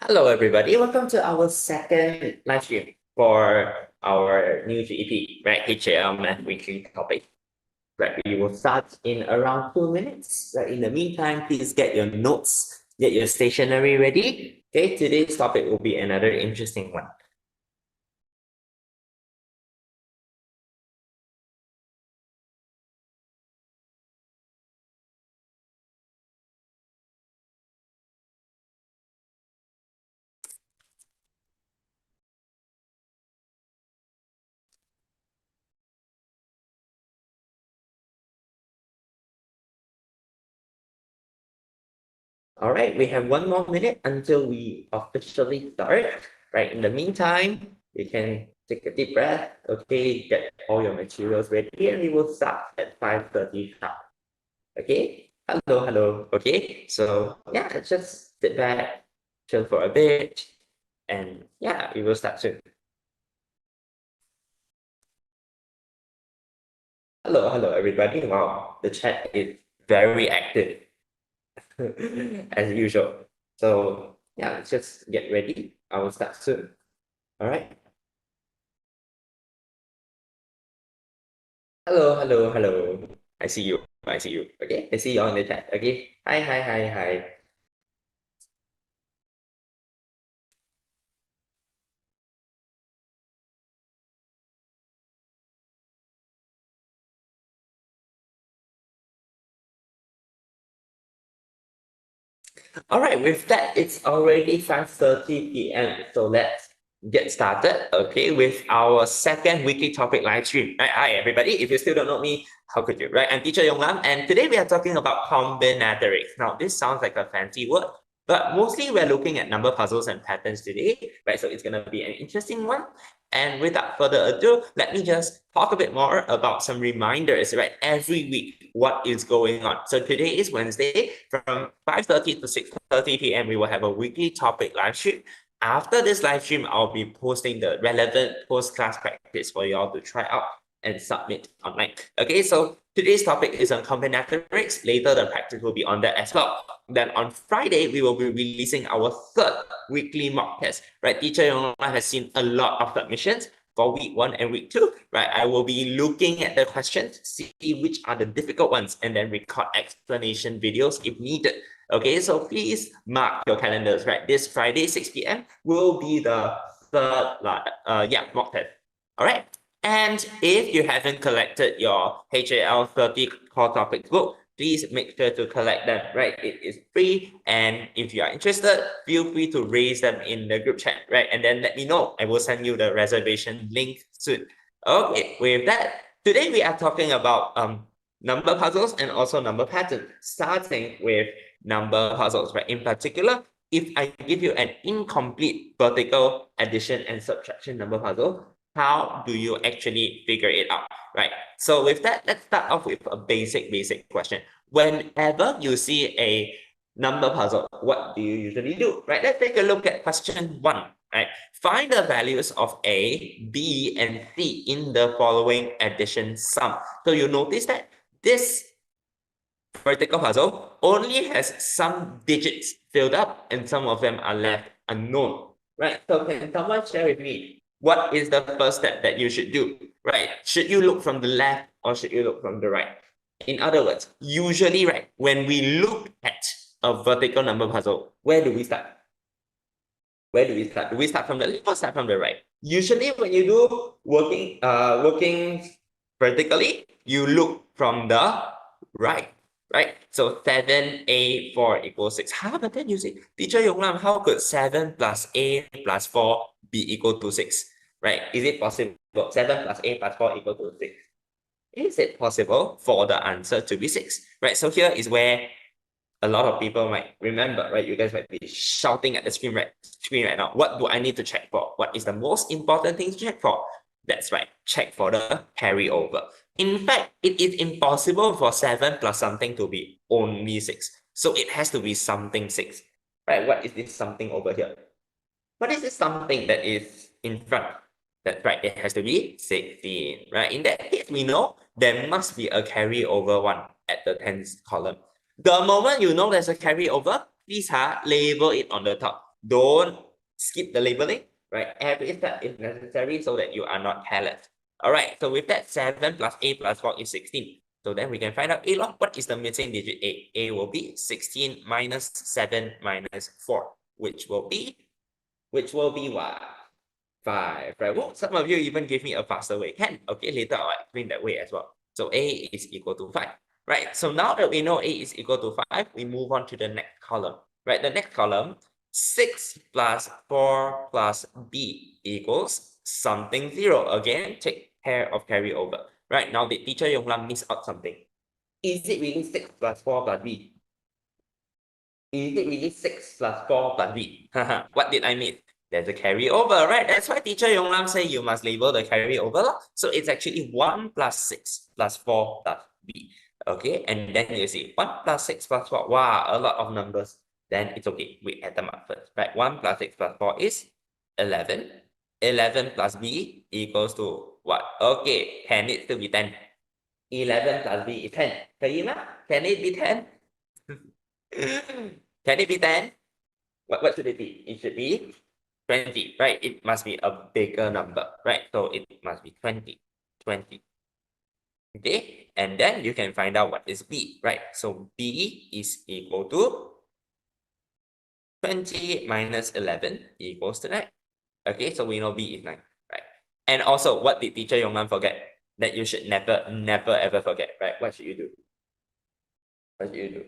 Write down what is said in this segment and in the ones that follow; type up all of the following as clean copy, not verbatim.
Hello, everybody. Welcome to our second live stream for our new GEP, right? HAL Math Weekly topic. Right, we will start in around 2 minutes. Right, in the meantime, please get your notes, get your stationery ready. Okay, today's topic will be another interesting one. All right, we have 1 more minute until we officially start. Right, in the meantime, you can take a deep breath. Okay, get all your materials ready, and we will start at 5:30 sharp. Okay, hello. Okay, so yeah, let's just sit back, chill for a bit, and yeah, we will start soon. Hello, everybody. Wow, the chat is very active as usual. So yeah, let's just get ready. I will start soon. All right. Hello. I see you. I see you. Okay, I see you on the chat. Okay. Hi. All right, with that, it's already 5:30 p.m. So let's get started, okay, with our second weekly topic live stream. Hi, everybody. If you still don't know me, how could you, right? I'm teacher Yong Lam, and today we are talking about combinatorics. Now, this sounds like a fancy word, but mostly we're looking at number puzzles and patterns today, right? So it's going to be an interesting one. And without further ado, let me just talk a bit more about some reminders, right? Every week, what is going on. So today is Wednesday from 5:30 to 6:30 p.m. We will have a weekly topic live stream. After this live stream, I'll be posting the relevant post-class practice for y'all to try out and submit online. Okay, so today's topic is on combinatorics. Later, the practice will be on that as well. Then on Friday, we will be releasing our third weekly mock test. Right, Teacher Yong has seen a lot of submissions for week 1 and week 2, right? I will be looking at the questions, see which are the difficult ones, and then record explanation videos if needed. Okay, so please mark your calendars, right? This Friday, 6 p.m. will be the third mock test. All right. And if you haven't collected your HAL 30 core topics book, please make sure to collect them, right? It is free. And if you are interested, feel free to raise them in the group chat, right? And then let me know. I will send you the reservation link soon. Okay, with that, today we are talking about number puzzles and also number patterns, starting with number puzzles, right? In particular, if I give you an incomplete vertical addition and subtraction number puzzle, how do you actually figure it out, right? So with that, let's start off with a basic question. Whenever you see a number puzzle, what do you usually do, right? Let's take a look at question 1, right? Find the values of A, B, and C in the following addition sum. So you notice that this vertical puzzle only has some digits filled up and some of them are left unknown, right? So can someone share with me what is the first step that you should do, right? Should you look from the left or should you look from the right? In other words, usually, right, when we look at a vertical number puzzle, where do we start? Where do we start? Do we start from the left or start from the right? Usually when you do working vertically, you look from the right, right? So 7A4 equals 6. But then you say, Teacher Yong Lam, how could 7 plus A plus 4 be equal to 6? Right? Is it possible? 7 plus A plus 4 equal to 6. Is it possible for the answer to be 6? Right? So here is where a lot of people might remember, right? You guys might be shouting at the screen right now. What do I need to check for? What is the most important thing to check for? That's right. Check for the carryover. In fact, it is impossible for 7 plus something to be only 6. So it has to be something 6. Right? What is this something over here? What is this something that is in front? That's right. It has to be 16. Right? In that case, we know there must be a carryover one at the 10th column. The moment you know there's a carryover, please label it on the top. don't skip the labeling, right? Every step is necessary so that you are not careless. All right, so with that, 7 plus A plus 4 is 16. So then we can find out A log, what is the missing digit A? A will be 16 minus 7 minus 4, which will be what? 5, right? Well, some of you even give me a faster way. Can, okay, later I'll explain that way as well. So A is equal to 5, right? So now that we know A is equal to 5, we move on to the next column, right? The next column, 6 plus 4 plus B equals something 0. Again, take care of carryover, right? Now the teacher Yong Lam miss out something. Is it really 6 plus 4 plus B? Is it really 6 plus 4 plus B? What did I mean? There's a carryover, right? That's why teacher Yong Lam say you must label the carryover. So it's actually 1 plus 6 plus 4 plus B. Okay, and then you see 1 plus 6 plus 4. Wow, a lot of numbers. Then it's okay. We add them up first, right? 1 plus 6 plus 4 is 11. 11 plus B equals to what? Okay, can it still be 10? 11 plus B is 10. 可以吗? Can it be 10? Can it be 10? What should it be? It should be 20, right? It must be a bigger number, right? So it must be 20. Okay, and then you can find out what is B, right? So B is equal to 20 minus 11 equals to 9. Okay, so we know B is 9, right? And also, what did teacher Yong Lam forget? That you should never ever forget, right? What should you do? What should you do?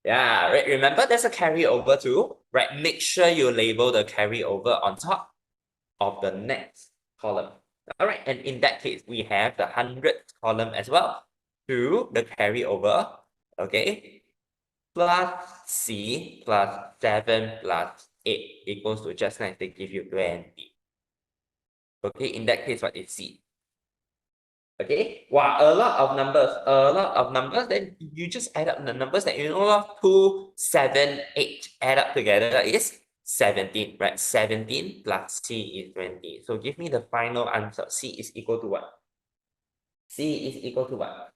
Yeah, right. Remember, there's a carryover too, right? Make sure you label the carryover on top of the next column. All right, and in that case, we have the 100th column as well to the carryover, okay? Plus C plus 7 plus 8 equals to just nice, they give you 20. Okay, in that case, what is C? Okay, wow, a lot of numbers. Then you just add up the numbers that you know 2, 7, 8. Add up together is 17, right? 17 plus C is 20. So give me the final answer. C is equal to what? C is equal to what?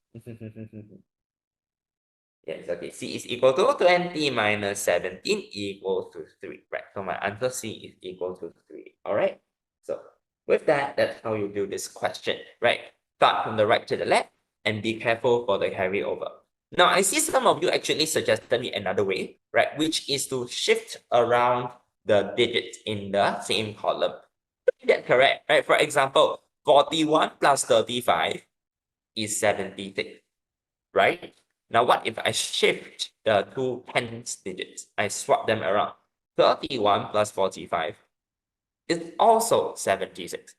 Yes, okay. C is equal to 20 minus 17 equals to 3, right? So my answer C is equal to 3, all right? So with that, that's how you do this question, right? Start from the right to the left and be careful for the carryover. Now, I see some of you actually suggested me another way, right? Which is to shift around the digits in the same column. That's correct, right? For example, 41 plus 35 is 76, right? Now, what if I shift the two tens digits? I swap them around. 31 plus 45 is also 76.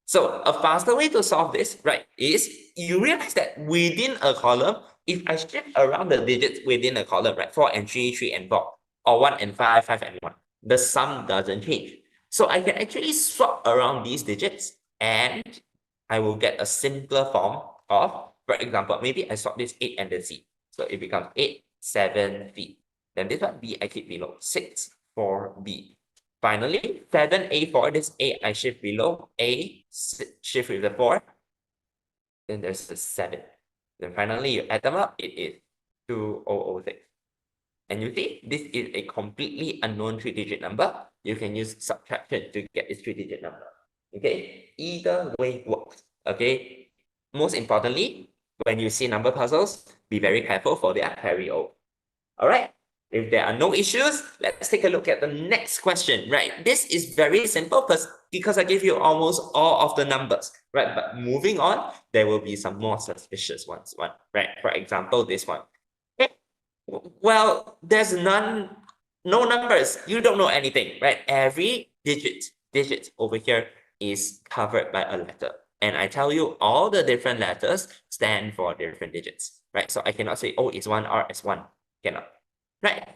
So a faster way to solve this, right, is you realize that within a column, if I shift around the digits within a column, right, 4 and 3, 3 and 4, or 1 and 5, 5 and 1, the sum doesn't change. So I can actually swap around these digits and I will get a simpler form of, for example, maybe I swap this 8 and the C. So it becomes 8, 7, B. Then this one, B, I keep below, 6, 4, B. Finally, 7A4, this A I shift below, A shift with the 4, then there's the 7. Then finally, you add them up, it is 2006. And you see, this is a completely unknown 3-digit number. You can use subtraction to get this 3-digit number. Okay, either way works. Okay, most importantly, when you see number puzzles, be very careful for their carryover. All right. If there are no issues, let's take a look at the next question, right? This is very simple because I gave you almost all of the numbers, right? But moving on, there will be some more suspicious ones, right? For example, this one. Okay. Well, there's no numbers. You don't know anything, right? Every digit over here is covered by a letter. And I tell you all the different letters stand for different digits, right? So I cannot say, oh, it's 1R, it's 1. Cannot. Right.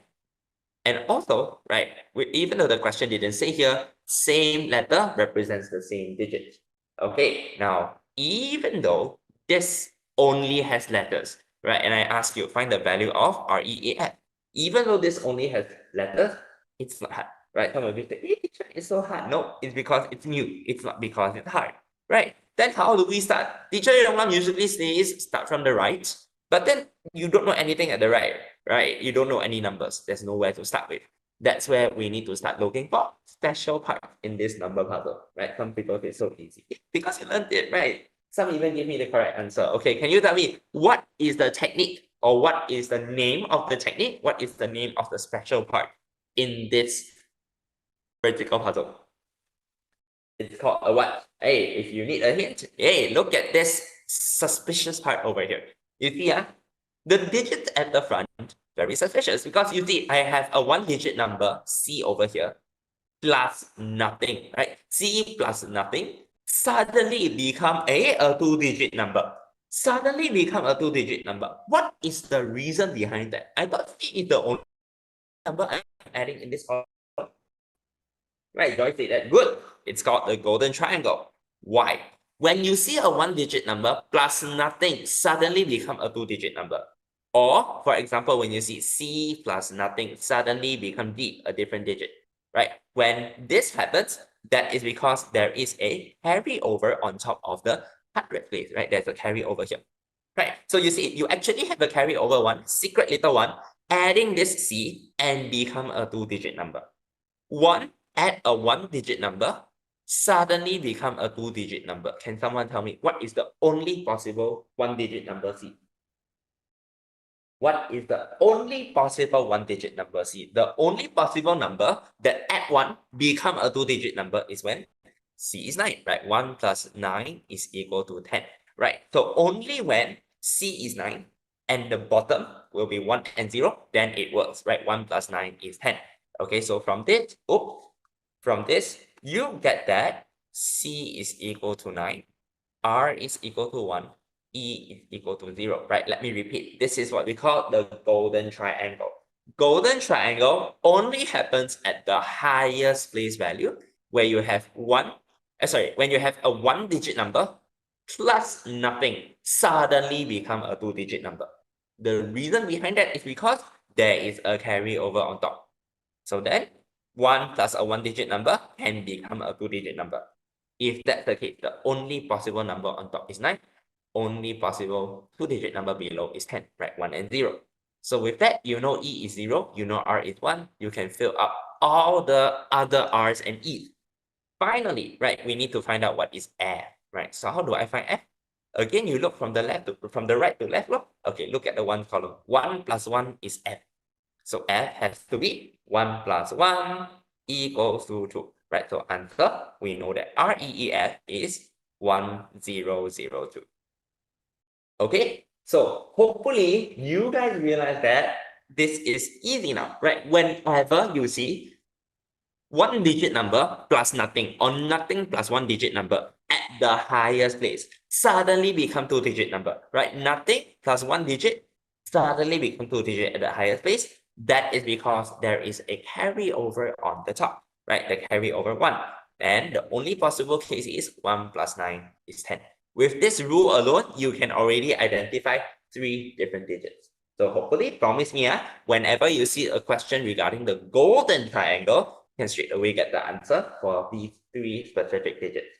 And also, right, even though the question didn't say here, same letter represents the same digit. Okay, now, even though this only has letters, right, and I ask you, find the value of REAF. Even though this only has letters, it's not hard, right? Some of you say, it's so hard. No, it's because it's new. It's not because it's hard, right? Then how do we start? Teacher Yong Lam usually says, start from the right, but then you don't know anything at the right, right? You don't know any numbers. There's nowhere to start with. That's where we need to start looking for special part in this number puzzle, right? Some people feel so easy because you learned it, right? Some even give me the correct answer. Okay, can you tell me what is the technique or what is the name of the technique? What is the name of the special part in this vertical puzzle? It's called a what? Hey, if you need a hint, hey, look at this suspicious part over here. You see, the digits at the front, very suspicious because you see, I have a one-digit number, C over here, plus nothing, right? C plus nothing suddenly become a two-digit number. Suddenly become a two-digit number. What is the reason behind that? I thought C is the only number I'm adding in this column. Right, Joyce said that. Good. It's called the golden triangle. Why? When you see a one-digit number plus nothing suddenly become a two-digit number. Or, for example, when you see C plus nothing suddenly become D, a different digit. Right? When this happens, that is because there is a carryover on top of the 100 place. Right? There's a carryover here. Right? So you see, you actually have a carryover one, secret little one, adding this C and become a two-digit number. One add a one-digit number suddenly become a two-digit number. Can someone tell me what is the only possible one-digit number C? What is the only possible one-digit number C? The only possible number that add one become a two-digit number is when C is 9, right? 1 plus 9 is equal to 10, right? So only when C is 9 and the bottom will be 1 and 0, then it works, right? 1 plus 9 is 10. Okay, so from this, you get that C is equal to 9, R is equal to 1, E is equal to 0, right? Let me repeat. This is what we call the golden triangle. Golden triangle only happens at the highest place value where you have when you have a one-digit number plus nothing suddenly become a two-digit number. The reason behind that is because there is a carryover on top. So then 1 plus a one-digit number can become a two-digit number. If that's the case, the only possible number on top is 9. Only possible two-digit number below is 10, right? 1 and 0. So with that, you know E is 0, you know R is 1. You can fill up all the other R's and E's. Finally, right, we need to find out what is F, right? So how do I find F? Again, you look from the right to left. Look. Okay, look at the one column. 1 plus 1 is F. So F has to be 1 plus 1 equals to 2, right? So answer, we know that REEF is 1002. Okay, so hopefully you guys realize that this is easy now, right? Whenever you see one-digit number plus nothing or nothing plus one-digit number at the highest place suddenly become two-digit number, right? Nothing plus one digit suddenly become two-digit at the highest place. That is because there is a carryover on the top, right? The carryover 1. And the only possible case is 1 plus 9 is 10. With this rule alone, you can already identify 3 different digits. So hopefully, promise me, whenever you see a question regarding the golden triangle, you can straight away get the answer for these 3 specific digits.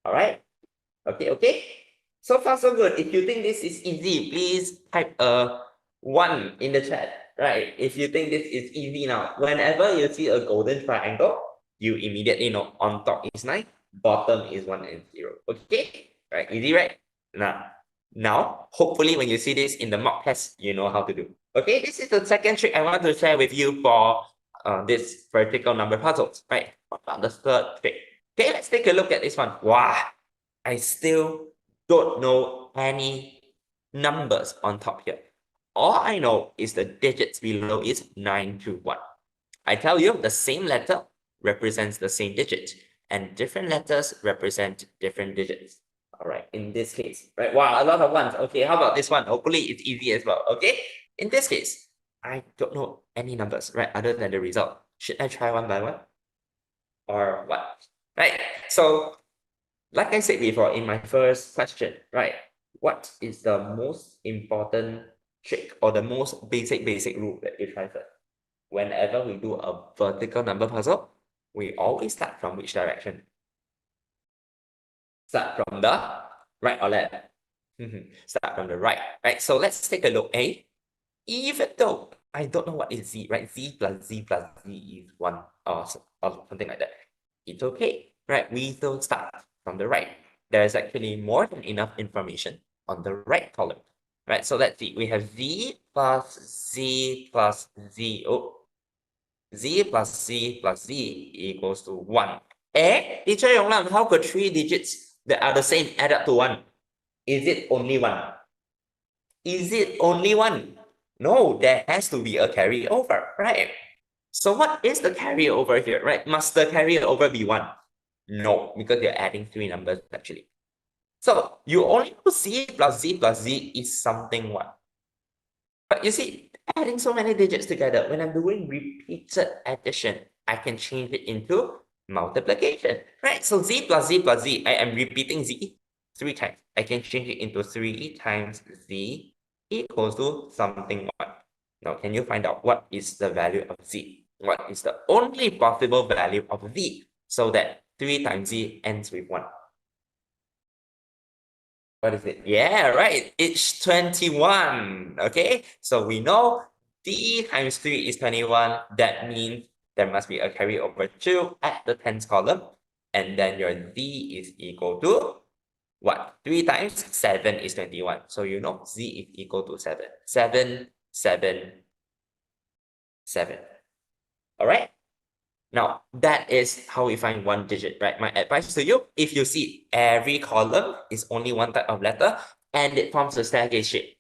All right? Okay. So far, so good. If you think this is easy, please type a 1 in the chat, right? If you think this is easy now, whenever you see a golden triangle, you immediately know on top is 9, bottom is 1 and 0. Okay? Right? Easy, right? Now, hopefully when you see this in the mock test, you know how to do. Okay, this is the second trick I want to share with you for this vertical number puzzles, right? What about the third trick? Okay, let's take a look at this one. Wow, I still don't know any numbers on top here. All I know is the digits below is 9 to 1. I tell you, the same letter represents the same digit, and different letters represent different digits. All right, in this case, right? Wow, a lot of ones. Okay, how about this one? Hopefully it's easy as well. Okay, in this case, I don't know any numbers, right? Other than the result. Should I try one by one? Or what? Right, so like I said before in my first question, right? What is the most important trick or the most basic rule that you try first? Whenever we do a vertical number puzzle, we always start from which direction? Start from the right or left? Start from the right, right? So let's take a look. Even though I don't know what is z, right? Z plus z plus z is 1 or something like that. It's okay, right? We don't start from the right. There's actually more than enough information on the right column, right? So let's see. We have z plus z plus z. Oh, z plus z plus z equals to 1. Teacher Yong Lam, how could 3 digits that are the same add up to 1? Is it only 1? Is it only 1? No, there has to be a carryover, right? So what is the carryover here, right? Must the carryover be 1? No, because you're adding 3 numbers actually. So you only know z plus z is something 1. But you see, adding so many digits together, when I'm doing repeated addition, I can change it into multiplication, right? So z plus z plus z, I am repeating z 3 times. I can change it into 3 times z equals to something 1. Now, can you find out what is the value of z? What is the only possible value of z? So that 3 times z ends with 1. What is it? Yeah, right. It's 21. Okay. So we know d times 3 is 21. That means there must be a carryover 2 at the tens column. And then your d is equal to what? 3 times 7 is 21. So you know z is equal to 7. 7, 7, 7. All right. Now, that is how we find one digit, right? My advice to you, if you see every column is only one type of letter and it forms a staircase shape,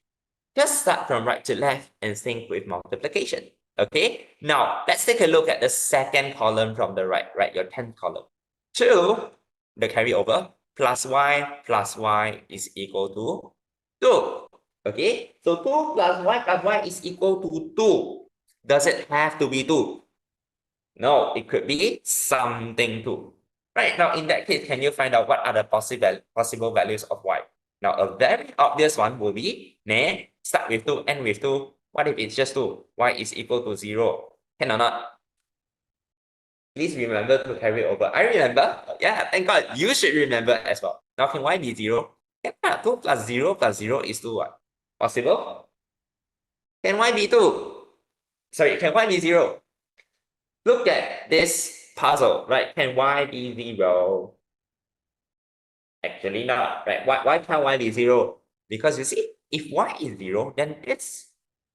just start from right to left and think with multiplication. Okay, now let's take a look at the second column from the right, your 10th column. 2, the carryover, plus y is equal to 2. Okay, so 2 plus y is equal to 2. Does it have to be 2? No, it could be something too. Right, now in that case, can you find out what are the possible values of y? Now, a very obvious one will be, start with 2, end with 2. What if it's just 2? Y is equal to 0. Can or not? Please remember to carry over. I remember. Yeah, thank God. You should remember as well. Now, can y be 0? Yeah, 2 plus 0 plus 0 is 2 what? Possible? Can y be 2? Sorry, can y be 0? Look at this puzzle, right? Can y be 0? Actually not, right? Why can't y be 0? Because you see, if y is 0, then this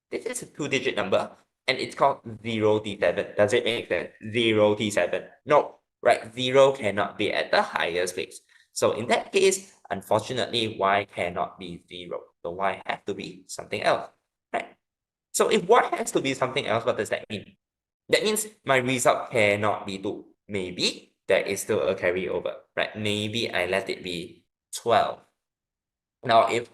is a 2-digit number and it's called 0t7. Does it make sense? 0t7. No, right? 0 cannot be at the highest place. So in that case, unfortunately, y cannot be 0. So y has to be something else, right? So if y has to be something else, what does that mean? That means my result cannot be 2. Maybe there is still a carryover, right? Maybe I let it be 12. Now, if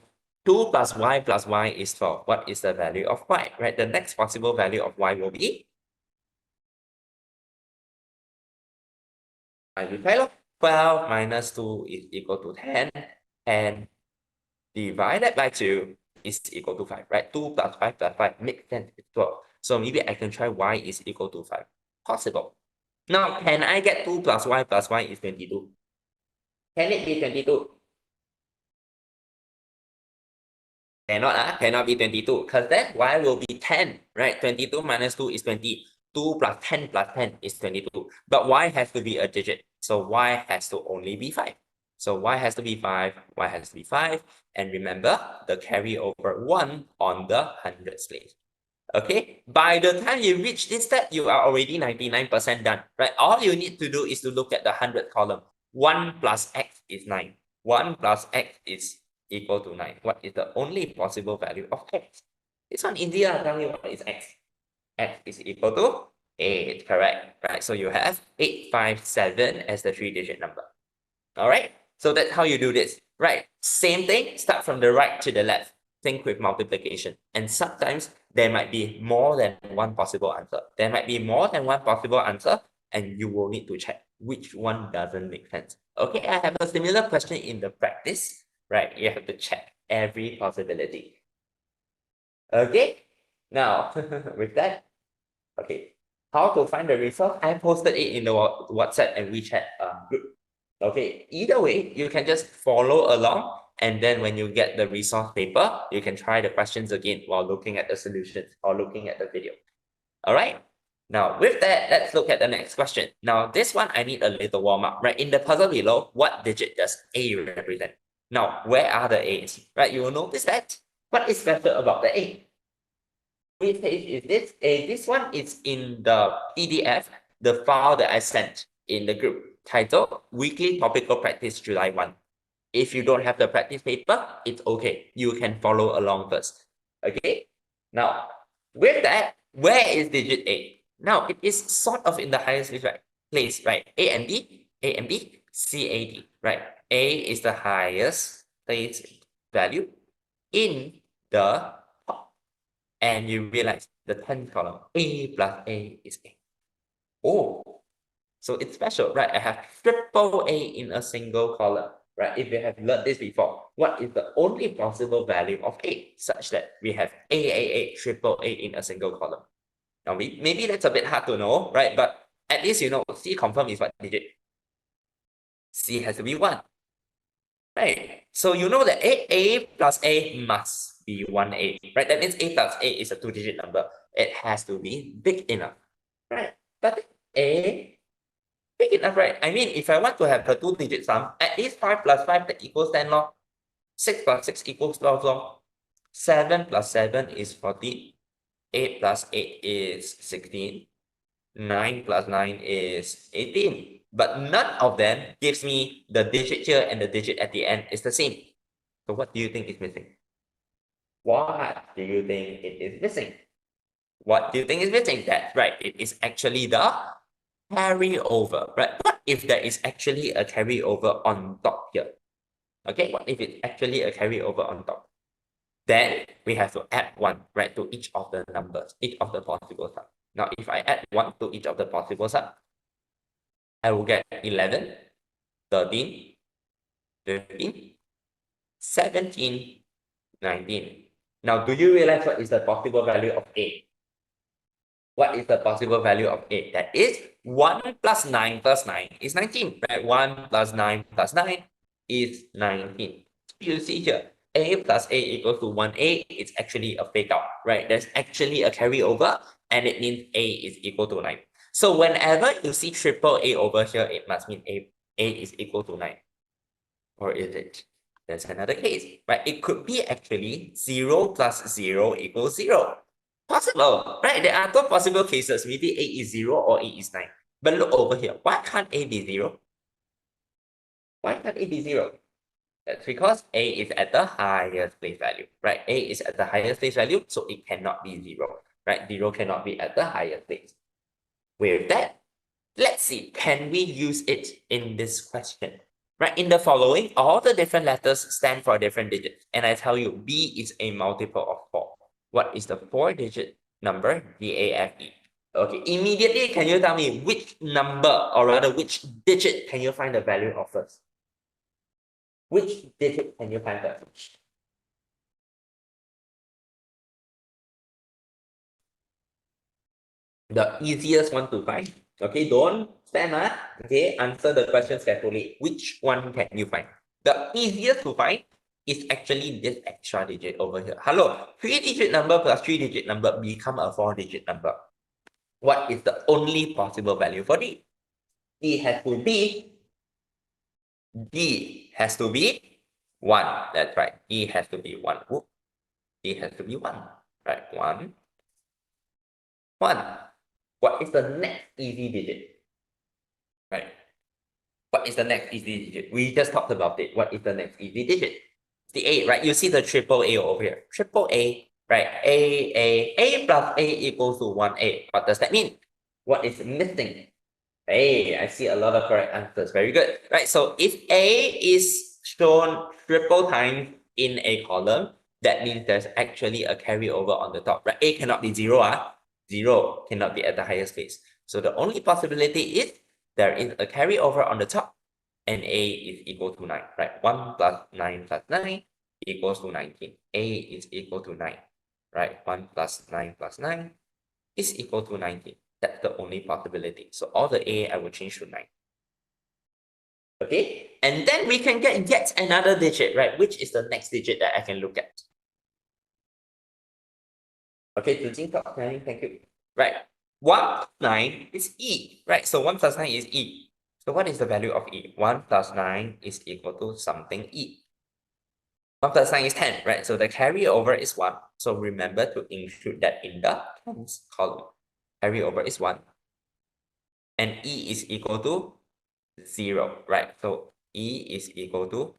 2 plus y is 12, what is the value of y, right? The next possible value of y will be 12 minus 2 is equal to 10, and divided by 2 is equal to 5, right? 2 plus 5 makes sense, it's 12. So maybe I can try y is equal to 5. Possible. Now, can I get 2 plus y is 22? Can it be 22? Cannot be 22, because then y will be 10, right? 22 minus 2 is 20. 2 plus 10 is 22. But y has to be a digit, so y has to only be 5. So y has to be 5, y has to be 5. And remember, the carryover 1 on the hundreds place. Okay, by the time you reach this step, you are already 99% done, right? All you need to do is to look at the 100th column. 1 plus x is 9. 1 plus x is equal to 9. What is the only possible value of x? This one easy. Tell me what is x. X is equal to 8, correct? Right, so you have 857 as the 3-digit number. All right, so that's how you do this. Right, same thing, start from the right to the left. Think with multiplication. And sometimes there might be more than one possible answer. There might be more than one possible answer, and you will need to check which one doesn't make sense. Okay, I have a similar question in the practice. Right, you have to check every possibility. Okay, now with that, okay, how to find the result? I posted it in the WhatsApp and WeChat group. Okay, either way, you can just follow along And then when you get the resource paper, you can try the questions again while looking at the solutions or looking at the video. All right. Now, with that, let's look at the next question. Now, this one, I need a little warm up, right? In the puzzle below, what digit does A represent? Now, where are the A's, right? You will notice that. What is special about the A? Which page is this? This one is in the PDF, the file that I sent in the group titled Weekly Topical Practice July 1. If you don't have the practice paper, it's okay. You can follow along first. Okay? Now, with that, where is digit A? Now, it is sort of in the highest place, right? A and B, A and B, C, A, D, right? A is the highest place value in the top. And you realize the 10th column, A plus A is A. Oh, so it's special, right? I have triple A in a single column, right? If you have learned this before, what is the only possible value of A such that we have A, triple A in a single column? Now, maybe that's a bit hard to know, right? But at least you know C confirm is what digit? C has to be 1, right? So you know that A plus A must be 1A, right? That means A plus A is a 2-digit number. It has to be big enough, right? But A big enough, right? I mean, if I want to have a 2-digit sum, at least 5 plus 5 that equals 10 lor. 6 plus 6 equals 12 lor. 7 plus 7 is 14. 8 plus 8 is 16. 9 plus 9 is 18. But none of them gives me the digit here and the digit at the end is the same. So what do you think is missing? What do you think it is missing? What do you think is missing? That's right. It is actually the carryover, right? What if there is actually a carryover on top here? Okay, what if it's actually a carryover on top? Then we have to add 1, right, to each of the numbers, each of the possible subs. Now, if I add 1 to each of the possible subs, I will get 11, 13, 15, 17, 19. Now, do you realize what is the possible value of A? What is the possible value of A? That is 1 plus 9 plus 9 is 19, right? 1 plus 9 plus 9 is 19. You see here, A plus A equals to 1A. It's actually a fake out, right? There's actually a carryover, and it means A is equal to 9. So whenever you see triple A over here, it must mean A is equal to 9. Or is it? That's another case, right? It could be actually 0 plus 0 equals 0. Possible, right? There are 2 possible cases. Maybe A is 0 or A is 9. But look over here. Why can't A be 0? Why can't A be 0? That's because A is at the highest place value, right? A is at the highest place value, so it cannot be 0, right? 0 cannot be at the highest place. With that, let's see, can we use it in this question? Right, in the following, all the different letters stand for different digits. And I tell you, B is a multiple of 4. What is the 4-digit number? DAFE. Okay, immediately, can you tell me which number, or rather, which digit can you find the value of first? Which digit can you find first? The easiest one to find. Okay, don't spam. Okay, answer the questions carefully. Which one can you find? The easiest to find is actually this extra digit over here. Hello, 3-digit number plus 3-digit number become a 4-digit number. What is the only possible value for D? D has to be 1. That's right. D has to be 1. Whoop. D has to be 1. Right, 1. 1. What is the next easy digit? Right. What is the next easy digit? We just talked about it. What is the next easy digit? The A, right? You see the triple A over here. Triple A, right? A plus A equals to 1A. What does that mean? What is missing? Hey, I see a lot of correct answers. Very good. Right, so if A is shown triple times in a column, that means there's actually a carryover on the top, right? A cannot be 0, 0 cannot be at the highest place. So the only possibility is there is a carryover on the top, and A is equal to 9, right? 1 plus 9 plus 9 equals to 19. A is equal to 9, right? 1 plus 9 plus 9 is equal to 19. That's the only possibility. So all the A I will change to 9. Okay, and then we can get yet another digit, right? Which is the next digit that I can look at? Okay, thank you. Right, 1 plus 9 is E, right? So 1 plus 9 is E. So what is the value of E? 1 plus 9 is equal to something E. 1 plus 9 is 10, right? So the carryover is 1. So remember to include that in the tens column. Carryover is 1. And E is equal to 0, right? So E is equal to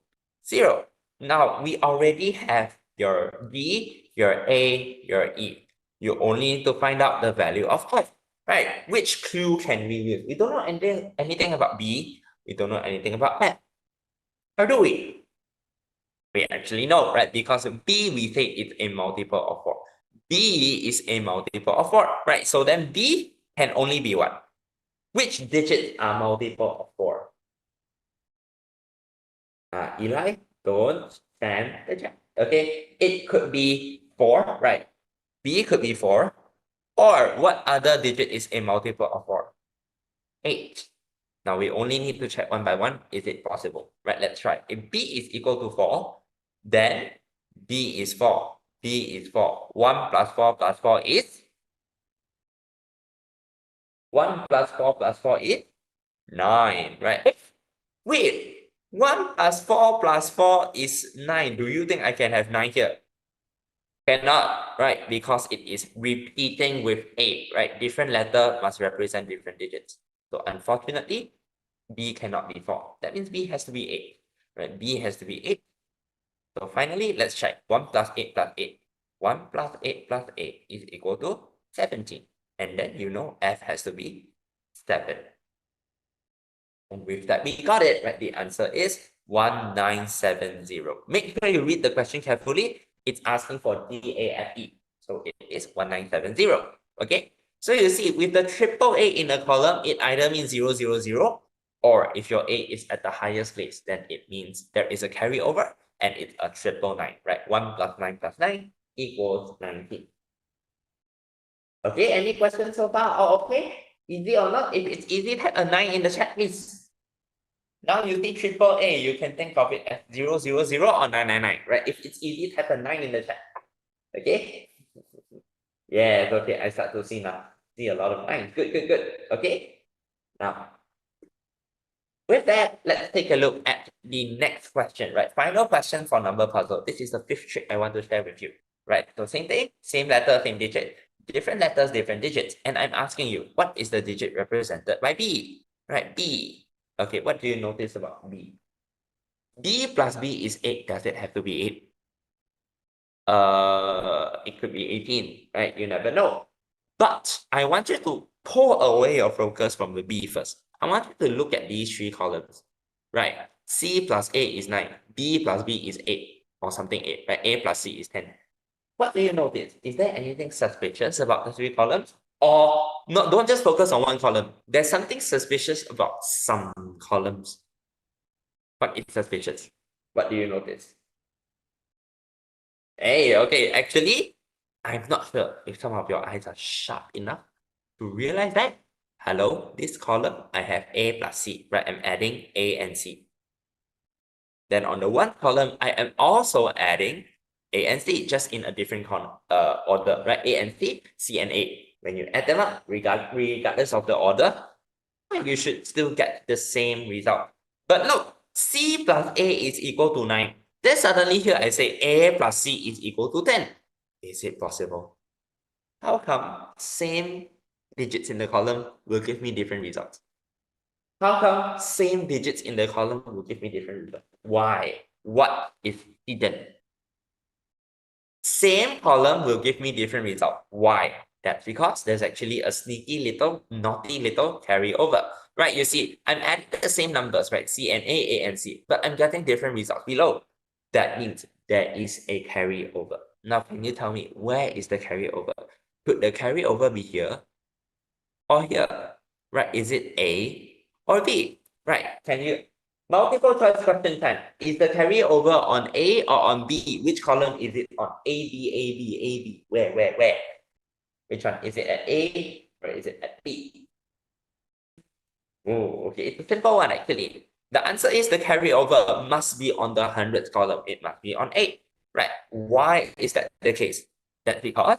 0. Now, we already have your B, your A, your E. You only need to find out the value of F, right? Which clue can we use? We don't know anything about B. We don't know anything about F. How do we? We actually know, right? Because B, we say it's a multiple of 4. B is a multiple of 4, right? So then B can only be what? Which digits are multiple of 4? Eli, don't stand the chat. Okay, it could be 4, right? B could be 4. Or what other digit is a multiple of 4? 8. Now we only need to check one by one. Is it possible? Right, let's try. If B is equal to 4, then B is 4. B is 4. 1 plus 4 plus 4 is? 1 plus 4 plus 4 is? 9, right? Wait, 1 plus 4 plus 4 is 9. Do you think I can have 9 here? Cannot, right? Because it is repeating with 8, right? Different letter must represent different digits. So unfortunately, B cannot be 4. That means B has to be 8, right? B has to be 8. So finally, let's check. 1 plus 8 plus 8. 1 plus 8 plus 8 is equal to 17. And then you know F has to be 7. And with that, we got it, right? The answer is 1970. Make sure you read the question carefully. It's asking for DAFE. So it is 1970. Okay. So you see, with the triple A in the column, it either means 000, or if your A is at the highest place, then it means there is a carryover and it's a triple nine, right? 1 plus 9 plus 9 equals 19. Okay, any questions so far? Oh, okay. Easy or not? If it's easy, type a 9 in the chat, please. Now you see triple A, you can think of it as 000 or 999, right? If it's easy, type a 9 in the chat. Okay? Yes, okay, I start to see now. See a lot of 9s. Good, good, good. Okay? Now, with that, let's take a look at the next question, right? Final question for number puzzle. This is the 5th trick I want to share with you, right? So same thing, same letter, same digit. Different letters, different digits. And I'm asking you, what is the digit represented by B? Right, B. Okay, what do you notice about B? B plus B is 8. Does it have to be 8? It could be 18, right? You never know. But I want you to pull away your focus from the B first. I want you to look at these 3 columns, right? C plus A is 9. B plus B is 8 or something 8, right? A plus C is 10. What do you notice? Is there anything suspicious about the 3 columns? Or no, don't just focus on one column. There's something suspicious about some columns. What is suspicious? What do you notice? Hey, okay, actually, I'm not sure if some of your eyes are sharp enough to realize that. Hello, this column, I have A plus C, right? I'm adding A and C. Then on the one column, I am also adding A and C, just in a different order, right? A and C, C and A. When you add them up, regardless of the order, you should still get the same result. But look, C plus A is equal to 9. Then suddenly here I say A plus C is equal to 10. Is it possible? How come same digits in the column will give me different results? How come same digits in the column will give me different results? Why? What is hidden? Same column will give me different result. Why? That's because there's actually a sneaky little, naughty little carryover. Right, you see, I'm adding the same numbers, right? C and A and C, but I'm getting different results below. That means there is a carryover. Now, can you tell me where is the carryover? Could the carryover be here or here? Right, is it A or B? Right, can you multiple choice question time. Is the carryover on A or on B? Which column is it on? A, B, A, B, A, B. Where? Which one? Is it at A or is it at B? Oh, okay. It's a simple one actually. The answer is the carryover must be on the hundreds column. It must be on 8, right? Why is that the case? That's because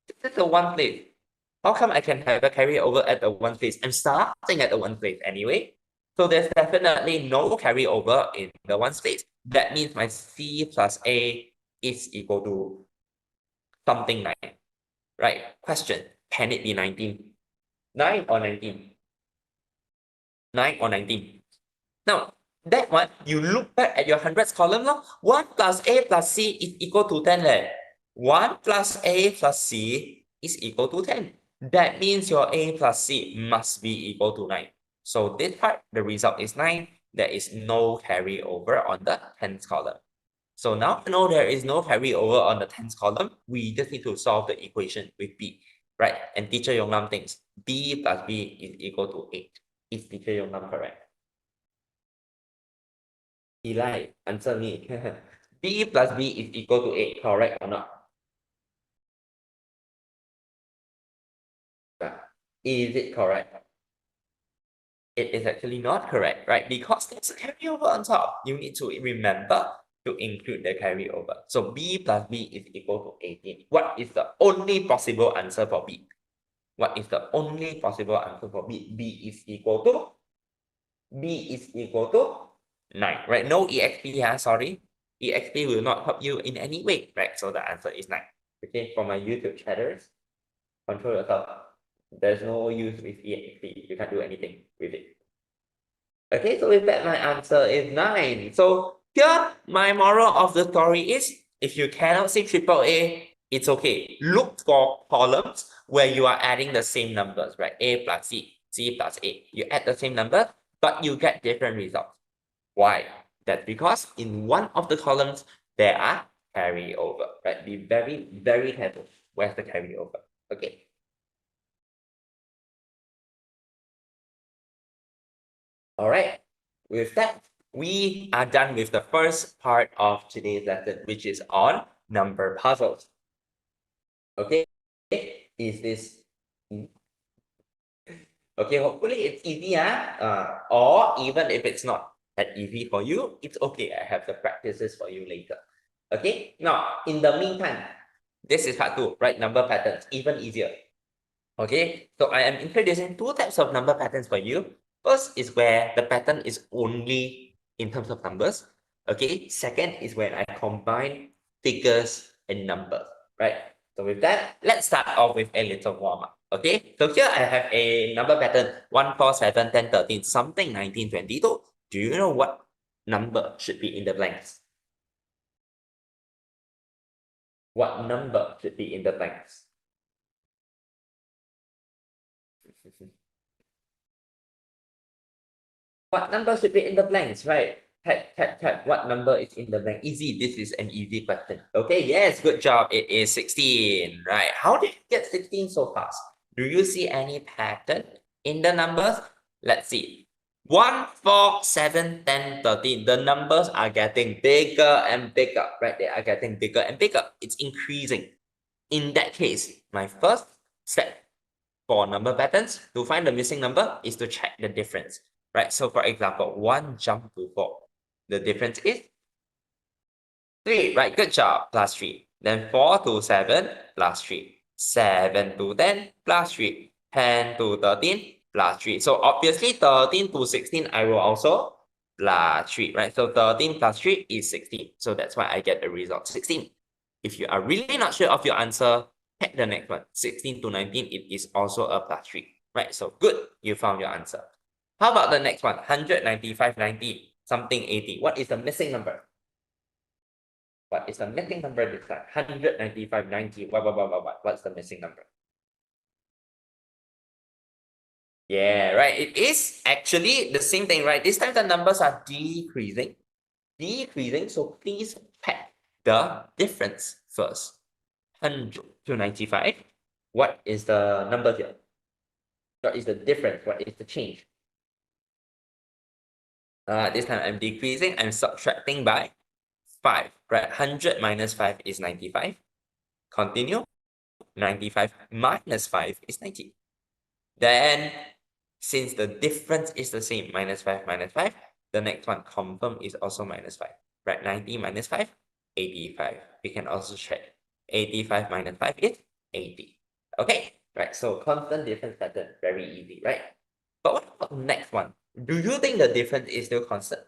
this is the one place. How come I can have a carryover at the one place? I'm starting at the one place anyway. So there's definitely no carryover in the one place. That means my C plus A is equal to something 9, right? Question, can it be 19? 9 or 19? 9 or 19? Now, that one, you look back at your hundreds column, 1 plus A plus C is equal to 10. 1 plus A plus C is equal to 10. That means your A plus C must be equal to 9. So this part, the result is 9. There is no carryover on the tens column. So now I know there is no carryover on the tens column. We just need to solve the equation with B, right? And teacher Yongnam thinks B plus B is equal to 8. Is teacher Yongnam correct? Eli, answer me. B plus B is equal to 8, correct or not? Is it correct? It is actually not correct, right? Because there's a carryover on top. You need to remember to include the carryover. So B plus B is equal to 18. What is the only possible answer for B? What is the only possible answer for B? B is equal to 9, right? No EXP, sorry. EXP will not help you in any way, right? So the answer is 9. Okay, for my YouTube chatters, control yourself. There's no use with EXP. You can't do anything with it. Okay, so with that, my answer is 9. So here, my moral of the story is, if you cannot see triple A, it's okay. Look for columns where you are adding the same numbers, right? A plus C, C plus A. You add the same number, but you get different results. Why? That's because in one of the columns, there are carryover, right? Be very, very careful. Where's the carryover? Okay. All right. With that, we are done with the first part of today's lesson, which is on number puzzles. Okay. Is this okay? Hopefully it's easy, or even if it's not that easy for you, it's okay. I have the practices for you later. Okay. Now, in the meantime, this is part 2, right? Number patterns, even easier. Okay, so I am introducing 2 types of number patterns for you. First is where the pattern is only in terms of numbers. Okay, second is when I combine figures and numbers, right? So with that, let's start off with a little warm-up. Okay, so here I have a number pattern 1, 4, 7, 10, 13, something 19, 22. Do you know what number should be in the blanks? What number should be in the blanks? What number should be in the blanks, right? Type. What number is in the blank? Easy. This is an easy question. Okay, yes, good job. It is 16, right? How did you get 16 so fast? Do you see any pattern in the numbers? Let's see. 1, 4, 7, 10, 13. The numbers are getting bigger and bigger, right? They are getting bigger and bigger. It's increasing. In that case, my first step for number patterns to find the missing number is to check the difference, right? So for example, 1 jump to 4. The difference is 3, right? Good job, plus 3. Then 4 to 7, plus 3. 7 to 10, plus 3. 10 to 13, plus 3. So obviously 13 to 16, I will also plus 3, right? So 13 plus 3 is 16. So that's why I get the result 16. If you are really not sure of your answer, check the next one. 16 to 19, it is also a plus 3, right? So good, you found your answer. How about the next one? 195, 90, something 80. What is the missing number? What is the missing number this time? 195, 90. What's the missing number? Yeah, right. It is actually the same thing, right? This time the numbers are decreasing. So please pack the difference first. 100 to 95. What is the number here? What is the difference? What is the change? This time I'm decreasing. I'm subtracting by 5, right? 100 minus 5 is 95. Continue. 95 minus 5 is 90. Then since the difference is the same, minus 5, the next one confirm is also minus 5, right? 90 minus 5, 85. We can also check 85 minus 5 is 80. Okay, right? So constant difference pattern, very easy, right? But what about the next one? Do you think the difference is still constant?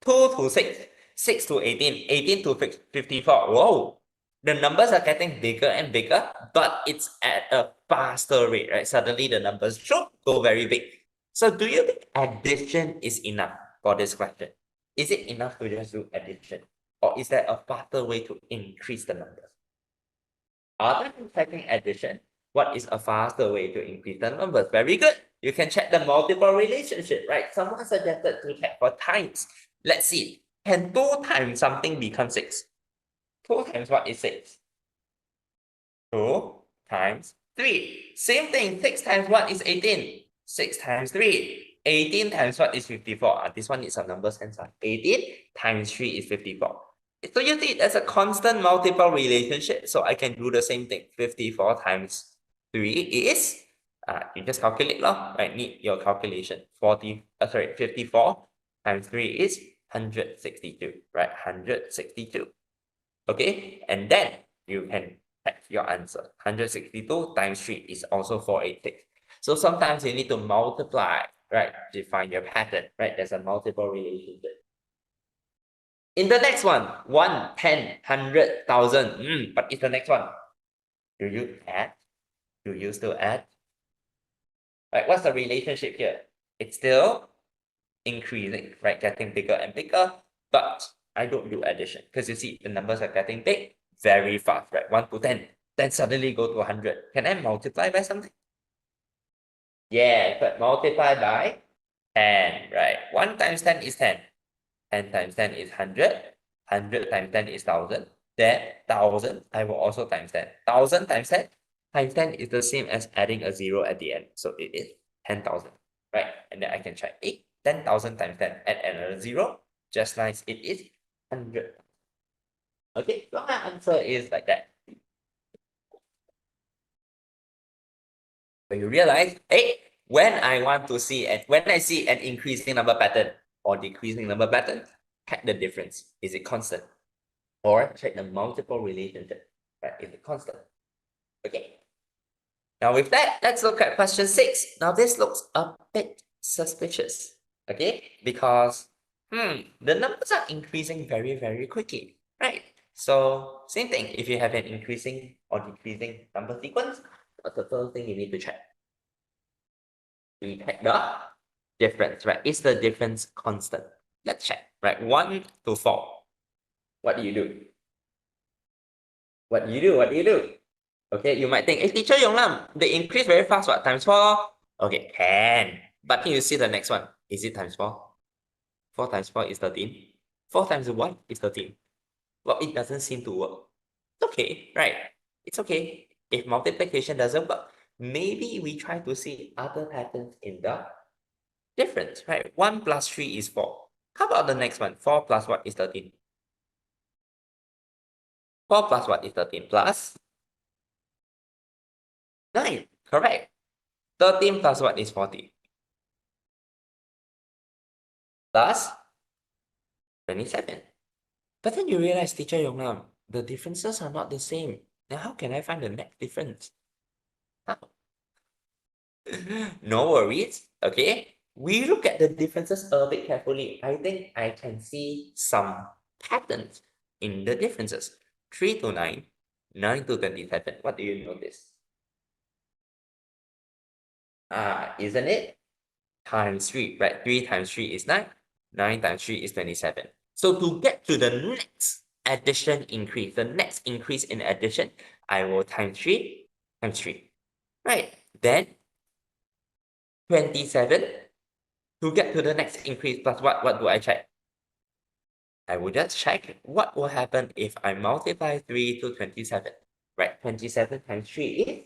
2 to 6, 6 to 18, 18 to 54. Whoa, the numbers are getting bigger and bigger, but it's at a faster rate, right? Suddenly the numbers should go very big. So do you think addition is enough for this question? Is it enough to just do addition? Or is there a faster way to increase the numbers? Other than checking addition, what is a faster way to increase the numbers? Very good. You can check the multiple relationship, right? Someone suggested to check for times. Let's see. Can 2 times something become 6? 2 times what is 6? 2 times 3. Same thing. 6 times what is 18? 6 times 3. 18 times what is 54? This one is a number sense. 18 times 3 is 54. So you see, there's a constant multiple relationship. So I can do the same thing. 54 times 3 is, you just calculate, right? Need your calculation. 54 times 3 is 162, right? 162. Okay, and then you can check your answer. 162 times 3 is also 486. So sometimes you need to multiply, right, to find your pattern, right? There's a multiple relationship. In the next one, 1, 10, 100, 1,000. But it's the next one. Do you add? Do you still add? Right, what's the relationship here? It's still increasing, right? Getting bigger and bigger, but I don't do addition because you see the numbers are getting big very fast, right? 1 to 10, then suddenly go to 100. Can I multiply by something? Yeah, but multiply by 10, right? 1 times 10 is 10. 10 times 10 is 100. 100 times 10 is 1,000. Then 1,000, I will also times 10. 1,000 times 10 times 10 is the same as adding a 0 at the end. So it is 10,000, right? And then I can check 10,000 times 10, add another 0. Just nice, it is 100. Okay, so my answer is like that. But you realize, when I want to see, and when I see an increasing number pattern or decreasing number pattern, check the difference. Is it constant? Or check the multiple relationship, right? Is it constant? Okay. Now with that, let's look at question 6. Now this looks a bit suspicious, okay? Because, the numbers are increasing very, very quickly, right? So same thing, if you have an increasing or decreasing number sequence, what's the first thing you need to check? We check the difference, right? Is the difference constant? Let's check, right? 1 to 4. What do you do? What do you do? What do you do? Okay, you might think, hey, teacher Yong Lam, they increase very fast, what? Times 4? Okay, can. But you see the next one. Is it times 4? 4 times 4 is 13. 4 times 1 is 13. Well, it doesn't seem to work. It's okay, right? It's okay. If multiplication doesn't work, maybe we try to see other patterns in the difference, right? 1 plus 3 is 4. How about the next one? 4 plus what is 13? 4 plus what is 13? Plus 9. Correct. 13 plus what is 40? Plus 27. But then you realize, teacher Yong Lam, the differences are not the same. Now, how can I find the next difference? How? No worries, okay? We look at the differences a bit carefully. I think I can see some patterns in the differences. 3 to 9, 9 to 27. What do you notice? Isn't it? Times 3, right? 3 times 3 is 9. 9 times 3 is 27. So to get to the next addition increase, the next increase in addition, I will times 3 times 3. Right? Then 27. To get to the next increase plus what do I check? I will just check what will happen if I multiply 3 to 27. Right? 27 times 3 is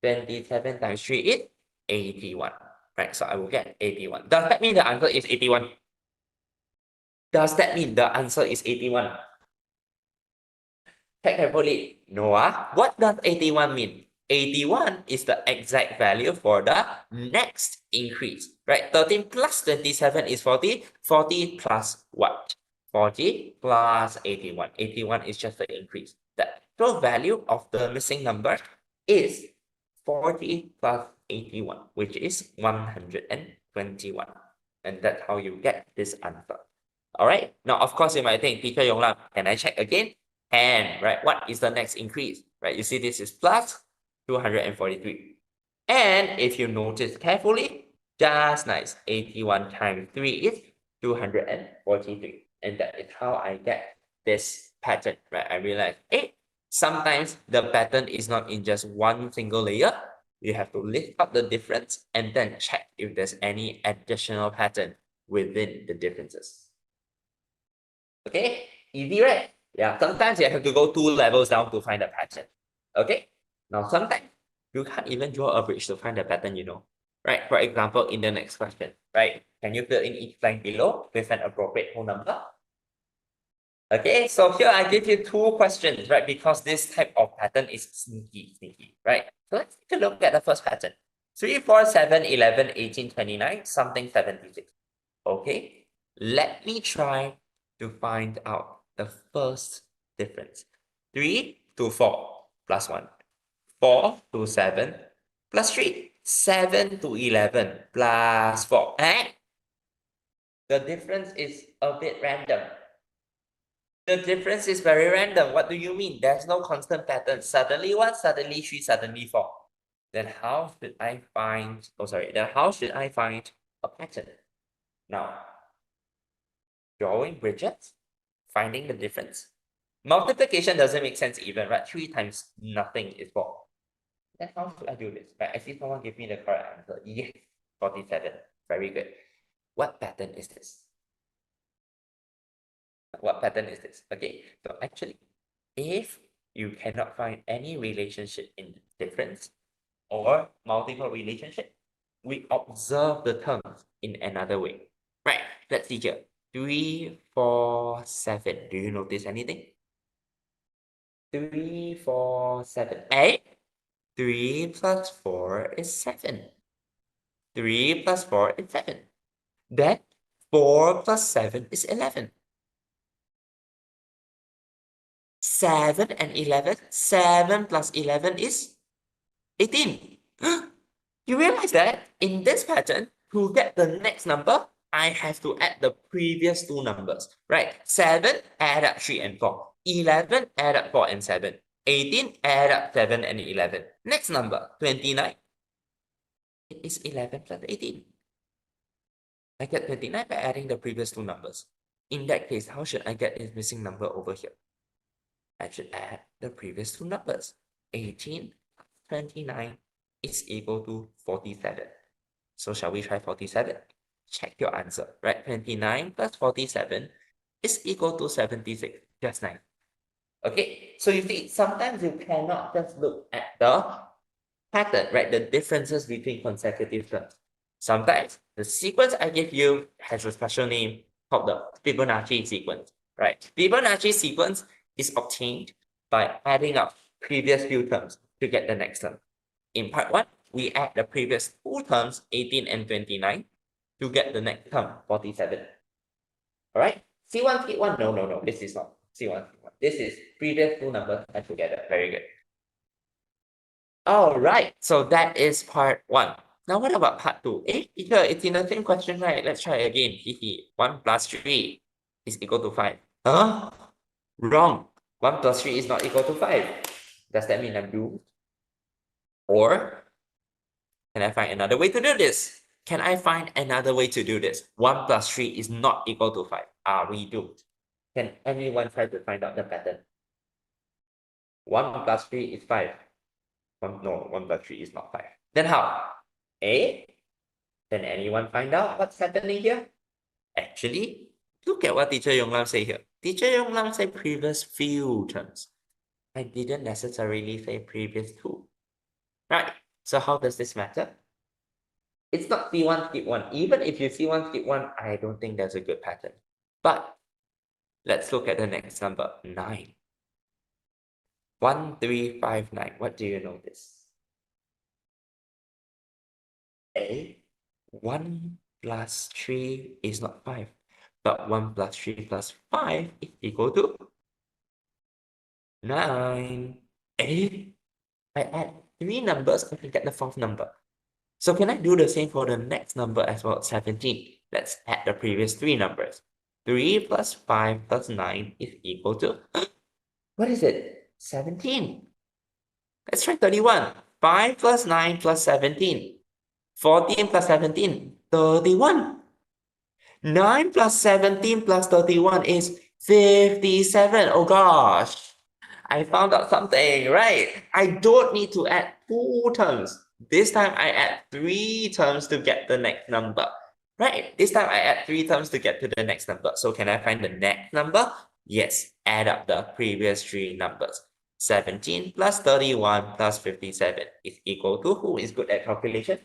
27 times 3 is 81. Right? So I will get 81. Does that mean the answer is 81? Does that mean the answer is 81? Check carefully. No, what does 81 mean? 81 is the exact value for the next increase, right? 13 plus 27 is 40. 40 plus what? 40 plus 81. 81 is just the increase. The actual value of the missing number is 40 plus 81, which is 121. And that's how you get this answer. All right. Now, of course, you might think, Teacher Yonglam, can I check again? And, right, what is the next increase? Right, you see this is plus 243. And if you notice carefully, just nice, 81 times 3 is 243. And that is how I get this pattern, right? I realize, hey, sometimes the pattern is not in just one single layer. You have to lift up the difference and then check if there's any additional pattern within the differences. Okay, easy, right? Yeah, sometimes you have to go 2 levels down to find a pattern. Okay, now sometimes you can't even draw a bridge to find the pattern, right? For example, in the next question, right? Can you fill in each blank below with an appropriate whole number? Okay, so here I give you 2 questions, right? Because this type of pattern is sneaky, right? So let's take a look at the first pattern. 3, 4, 7, 11, 18, 29, something 76. Okay, let me try to find out the first difference. 3 to 4 plus 1. 4 to 7 plus 3. 7 to 11 plus 4. The difference is a bit random. The difference is very random. What do you mean? There's no constant pattern. Suddenly 1, suddenly 3, suddenly 4. Then how should I find, then how should I find a pattern? Now, drawing bridges, finding the difference. Multiplication doesn't make sense even, right? 3 times nothing is 4. Then how should I do this? Right? I see someone give me the correct answer. Yes, 47. Very good. What pattern is this? What pattern is this? Okay, so actually, if you cannot find any relationship in difference or multiple relationship, we observe the terms in another way. Right, let's see here. 3, 4, 7. Do you notice anything? 3, 4, 7. 8. 3 plus 4 is 7. 3 plus 4 is 7. Then 4 plus 7 is 11. 7 and 11. 7 plus 11 is 18. You realize that in this pattern, to get the next number, I have to add the previous 2 numbers, right? 7, add up 3 and 4. 11, add up 4 and 7. 18, add up 7 and 11. Next number, 29. It is 11 plus 18. I get 29 by adding the previous 2 numbers. In that case, how should I get this missing number over here? I should add the previous 2 numbers. 18 plus 29 is equal to 47. So shall we try 47? Check your answer, right? 29 plus 47 is equal to 76. Just nice. Okay, so you see, sometimes you cannot just look at the pattern, right? The differences between consecutive terms. Sometimes the sequence I give you has a special name called the Fibonacci sequence, right? Fibonacci sequence is obtained by adding up previous few terms to get the next term. In part 1, we add the previous 2 terms, 18 and 29, to get the next term, 47. All right? C1, C1, no, this is not C1, C1. This is previous 2 numbers add together. Very good. All right, so that is part 1. Now, what about part 2? Teacher, it's in the same question, right? Let's try again. 1 plus 3 is equal to 5. Huh? Wrong. 1 plus 3 is not equal to 5. Does that mean I'm doomed? Or can I find another way to do this? Can I find another way to do this? 1 plus 3 is not equal to 5. Are we doomed? Can anyone try to find out the pattern? 1 plus 3 is 5. No, 1 plus 3 is not 5. Then how? Can anyone find out what's happening here? Actually, look at what Teacher Yonglam say here. Teacher Yonglam say previous few terms. I didn't necessarily say previous 2. Right, so how does this matter? It's not C1, skip 1. Even if you C1, skip 1, I don't think that's a good pattern. But let's look at the next number, 9. 1, 3, 5, 9. What do you notice? 1 plus 3 is not 5, but 1 plus 3 plus 5 is equal to 9. I add 3 numbers and I get the 4th number. So can I do the same for the next number as well, 17? Let's add the previous 3 numbers. 3 plus 5 plus 9 is equal to, what is it? 17. Let's try 31. 5 plus 9 plus 17. 14 plus 17, 31. 9 plus 17 plus 31 is 57. Oh gosh. I found out something, right? I don't need to add 2 terms. This time I add 3 terms to get the next number. Right? This time I add 3 terms to get to the next number. So can I find the next number? Yes. Add up the previous 3 numbers. 17 plus 31 plus 57 is equal to, who is good at calculation?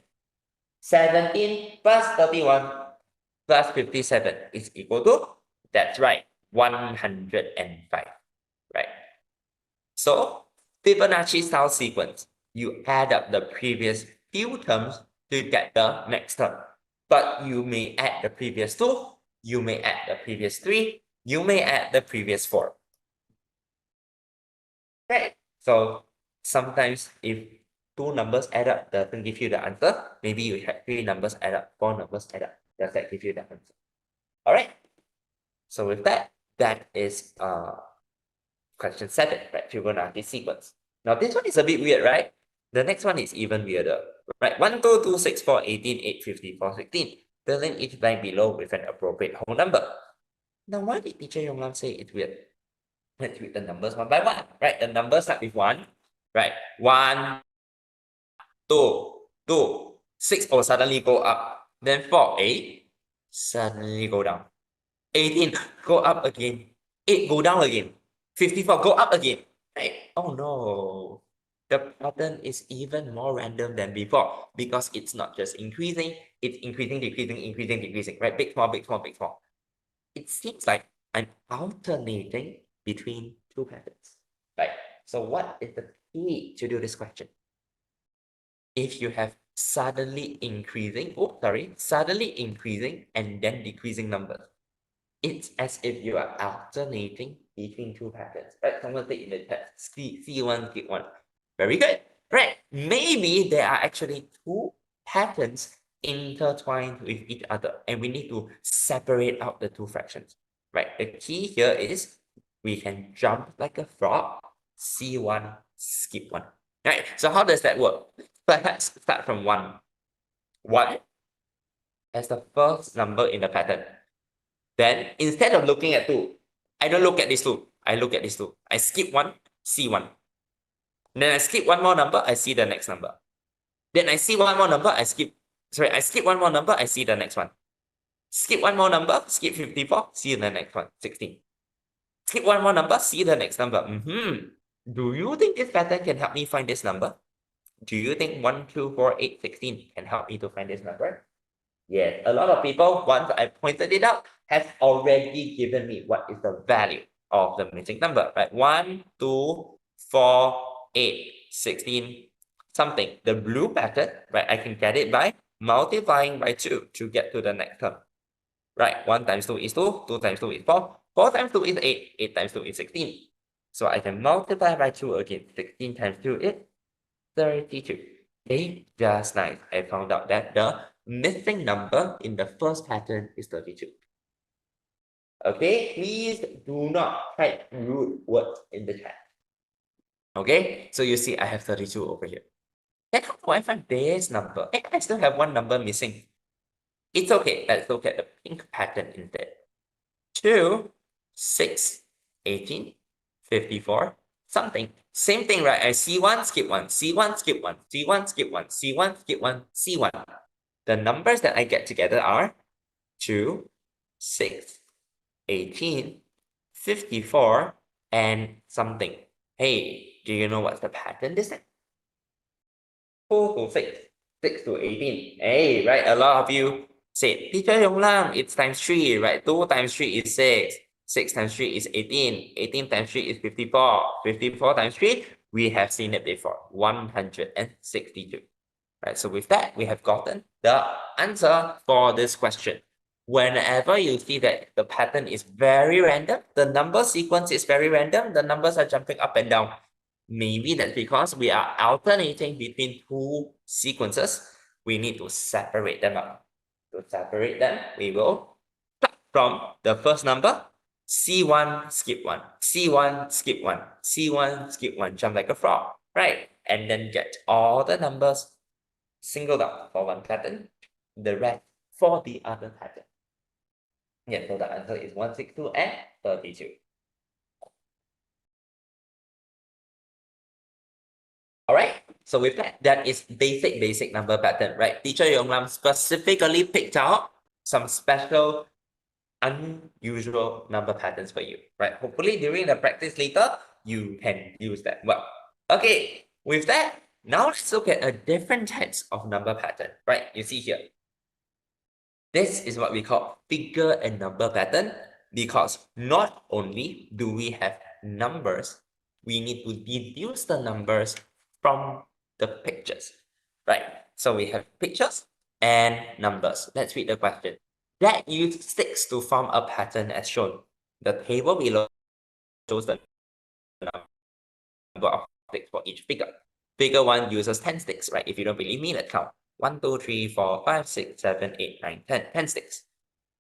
17 plus 31 plus 57 is equal to, that's right, 105, right? So, Fibonacci style sequence, you add up the previous few terms to get the next term. But you may add the previous 2, you may add the previous 3, you may add the previous 4. Right? So, sometimes if 2 numbers add up doesn't give you the answer, maybe you have 3 numbers add up, 4 numbers add up. Does that give you the answer? All right. So with that, that is question 7, right? Fibonacci sequence. Now this one is a bit weird, right? The next one is even weirder, right? 1, 2, 2, 6, 4, 18, 8, 54, 16. Fill in each blank below with an appropriate whole number. Now why did teacher Yong Lam say it's weird? Let's read the numbers one by one, right? The numbers start with 1, right? 1, 2, 2, 6, oh, suddenly go up. Then 4, 8, suddenly go down. 18, go up again. 8, go down again. 54, go up again. Right? Oh no. The pattern is even more random than before because it's not just increasing, it's increasing, decreasing, increasing, decreasing, right? Big, small, big, small, big, small. It seems like I'm alternating between 2 patterns, right? So what is the key to do this question? If you have suddenly increasing and then decreasing numbers, it's as if you are alternating between 2 patterns. Right? Someone say in the test, C1, skip 1. Very good. Right. Maybe there are actually 2 patterns intertwined with each other, and we need to separate out the 2 fractions. Right. The key here is we can jump like a frog, C1, skip 1. Right. So how does that work? Perhaps start from 1. 1 as the first number in the pattern. Then instead of looking at 2, I don't look at this 2. I look at this 2. I skip 1, see 1. Then I skip 1 more number, I see the next number. Then I see 1 more number, I skip 1 more number, I see the next one. Skip 1 more number, skip 54, see the next one, 16. Skip 1 more number, see the next number. Do you think this pattern can help me find this number? Do you think 1, 2, 4, 8, 16 can help me to find this number? Yes, a lot of people, once I pointed it out, have already given me what is the value of the missing number, right? 1, 2, 4, 8, 16, something. The blue pattern, right? I can get it by multiplying by 2 to get to the next term. Right, 1 times 2 is 2, 2 times 2 is 4, 4 times 2 is 8, 8 times 2 is 16. So I can multiply by 2 again. 16 times 2 is 32. Okay, just nice. I found out that the missing number in the first pattern is 32. Okay, please do not type rude words in the chat. Okay, so you see I have 32 over here. Then how do I find this number? I still have 1 number missing. It's okay, let's look at the pink pattern instead. 2, 6, 18, 54, something. Same thing, right? I see 1, skip 1, see 1, skip 1, see 1, skip 1, see 1, skip 1, see 1. The numbers that I get together are 2, 6, 18, 54, and something. Hey, do you know what's the pattern this time? 4 to 6, 6 to 18. Hey, right? A lot of you said, Teacher Yong Lam, it's times 3, right? 2 times 3 is 6. 6 times 3 is 18. 18 times 3 is 54. 54 times 3, we have seen it before. 162. right? So with that, we have gotten the answer for this question. Whenever you see that the pattern is very random, the number sequence is very random, the numbers are jumping up and down. Maybe that's because we are alternating between two sequences. We need to separate them up. To separate them, we will start from the first number, C1, skip 1, C1, skip 1, C1, skip 1, jump like a frog, right? And then get all the numbers singled out for one pattern, the rest for the other pattern. Yeah, so the answer is 162 and 32. All right, so with that, that is basic number pattern, right? Teacher Yong Lam specifically picked out some special, unusual number patterns for you, right? Hopefully during the practice later, you can use that well. Okay, with that, now let's look at a different types of number pattern, right? You see here, this is what we call figure and number pattern, because not only do we have numbers, we need to deduce the numbers from the pictures, right? So we have pictures and numbers. Let's read the question. That use sticks to form a pattern as shown. The table below shows the number of sticks for each figure. Figure 1 uses 10 sticks, right? If you don't believe me, let's count. 1, 2, 3, 4, 5, 6, 7, 8, 9, 10. 10 sticks.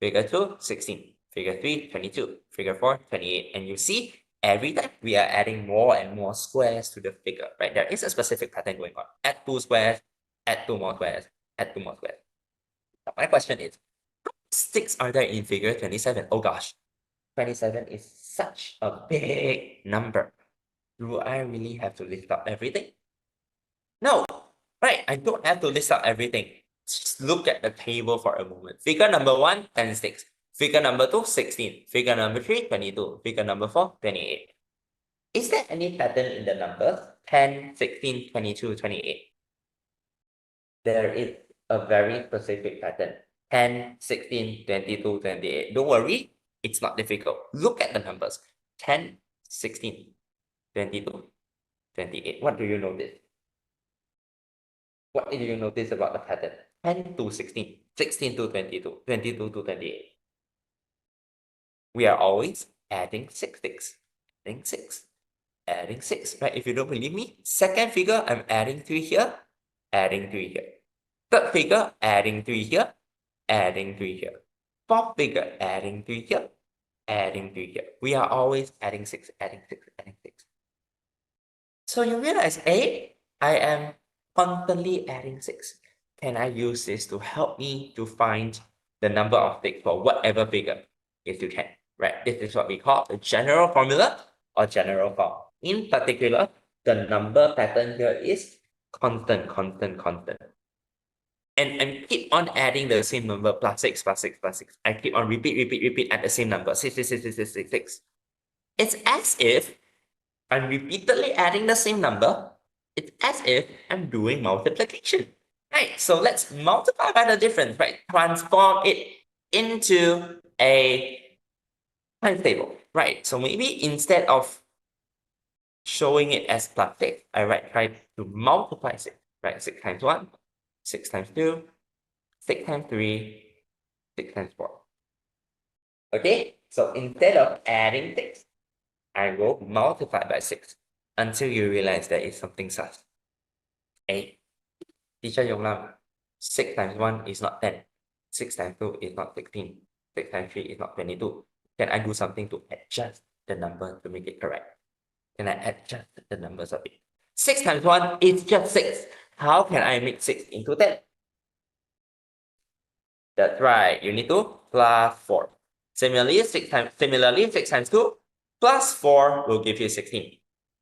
Figure 2, 16. Figure 3, 22. Figure 4, 28. And you see, every time we are adding more and more squares to the figure, right? There is a specific pattern going on. Add 2 squares, add 2 more squares, add 2 more squares. Now, my question is, how many sticks are there in figure 27? Oh gosh, 27 is such a big number. Do I really have to list out everything? No, right? I don't have to list out everything. Just look at the table for a moment. Figure number 1, 10 sticks. Figure number 2, 16. Figure number 3, 22. Figure number 4, 28. Is there any pattern in the numbers? 10, 16, 22, 28. There is a very specific pattern. 10, 16, 22, 28. Don't worry, it's not difficult. Look at the numbers. 10, 16, 22, 28. What do you notice? What did you notice about the pattern? 10 to 16, 16 to 22, 22 to 28. We are always adding 6 sticks, adding 6, adding 6, right? If you don't believe me, second figure, I'm adding 3 here, adding 3 here. Third figure, adding 3 here, adding 3 here. Fourth figure, adding 3 here, adding 3 here. We are always adding 6, adding 6, adding 6. So you realize, I am constantly adding 6. Can I use this to help me to find the number of sticks for whatever figure? Yes, you can, right? This is what we call the general formula or general form. In particular, the number pattern here is constant. And keep on adding the same number, plus 6, plus 6, plus 6. I keep on repeat at the same number, 6, 6, 6, 6, 6, 6, 6. It's as if I'm repeatedly adding the same number. It's as if I'm doing multiplication, right? So let's multiply by the difference, right? Transform it into a times table, right? So maybe instead of showing it as plus 6, try to multiply 6, right? 6 times 1, 6 times 2, 6 times 3, 6 times 4. Okay, so instead of adding 6, I will multiply by 6 until you realize there is something sus. Hey, teacher Yong Lam, 6 times 1 is not 10. 6 times 2 is not 16. 6 times 3 is not 22. Can I do something to adjust the number to make it correct? Can I adjust the numbers a bit? 6 times 1 is just 6. How can I make 6 into 10? That's right. You need to plus 4. Similarly, 6 times 2 plus 4 will give you 16.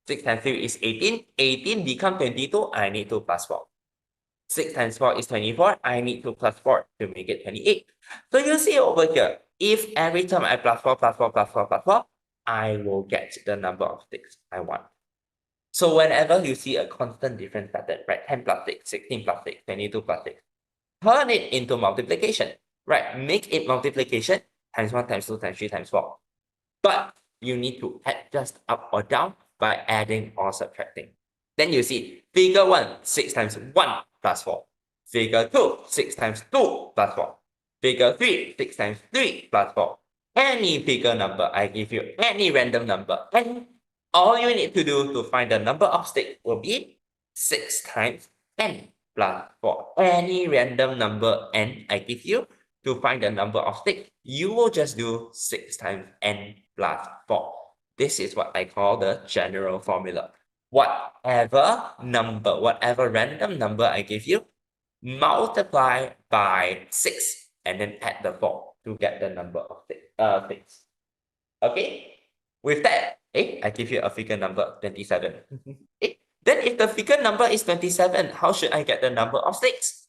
6 times 3 is 18. 18 becomes 22. I need to plus 4. 6 times 4 is 24. I need to plus 4 to make it 28. So you see over here, if every time I plus 4, plus 4, plus 4, plus 4, I will get the number of sticks I want. So whenever you see a constant difference pattern, right? 10 plus 6, 16 plus 6, 22 plus 6. Turn it into multiplication, right? Make it multiplication times 1, times 2, times 3, times 4. But you need to adjust up or down by adding or subtracting. Then you see figure 1, 6 times 1 plus 4. Figure 2, 6 times 2 plus 4. Figure 3, 6 times 3 plus 4. Any figure number, I give you any random number, and all you need to do to find the number of sticks will be 6 times n plus 4. Any random number n I give you, to find the number of sticks, you will just do 6 times n plus 4. This is what I call the general formula. Whatever number, whatever random number I give you, multiply by 6 and then add the 4 to get the number of sticks. Okay? With that, I give you a figure number 27. Then if the figure number is 27, how should I get the number of sticks?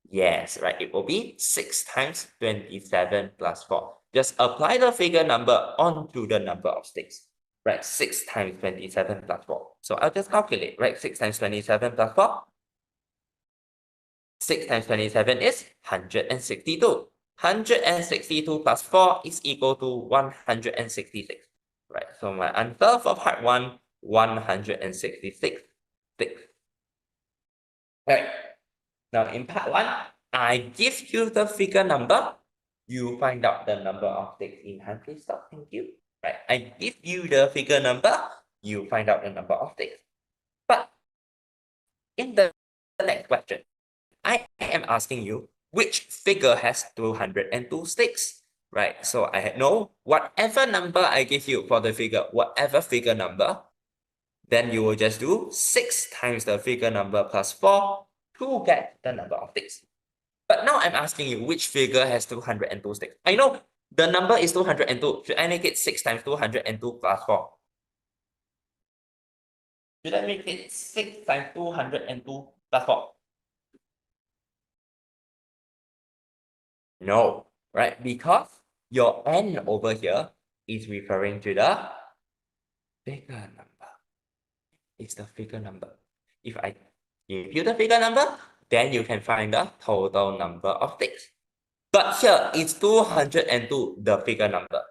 Yes, right. It will be 6 times 27 plus 4. Just apply the figure number onto the number of sticks. Right, 6 times 27 plus 4. So I'll just calculate, right? 6 times 27 plus 4. 6 times 27 is 162. 162 plus 4 is equal to 166. Right, so my answer for part 1, 166. Right, now in part 1, I give you the figure number. You find out the number of sticks in hand. Please stop. Thank you. Right, I give you the figure number. You find out the number of sticks. But in the next question, I am asking you which figure has 202 sticks, right? So I know whatever number I give you for the figure, whatever figure number, then you will just do 6 times the figure number plus 4 to get the number of sticks. But now I'm asking you which figure has 202 sticks. I know the number is 202. Should I make it 6 times 202 plus 4? Should I make it 6 times 202 plus 4? No, right? Because your n over here is referring to the figure number. It's the figure number. If I give you the figure number, then you can find the total number of sticks. But here, it's 202, the figure number.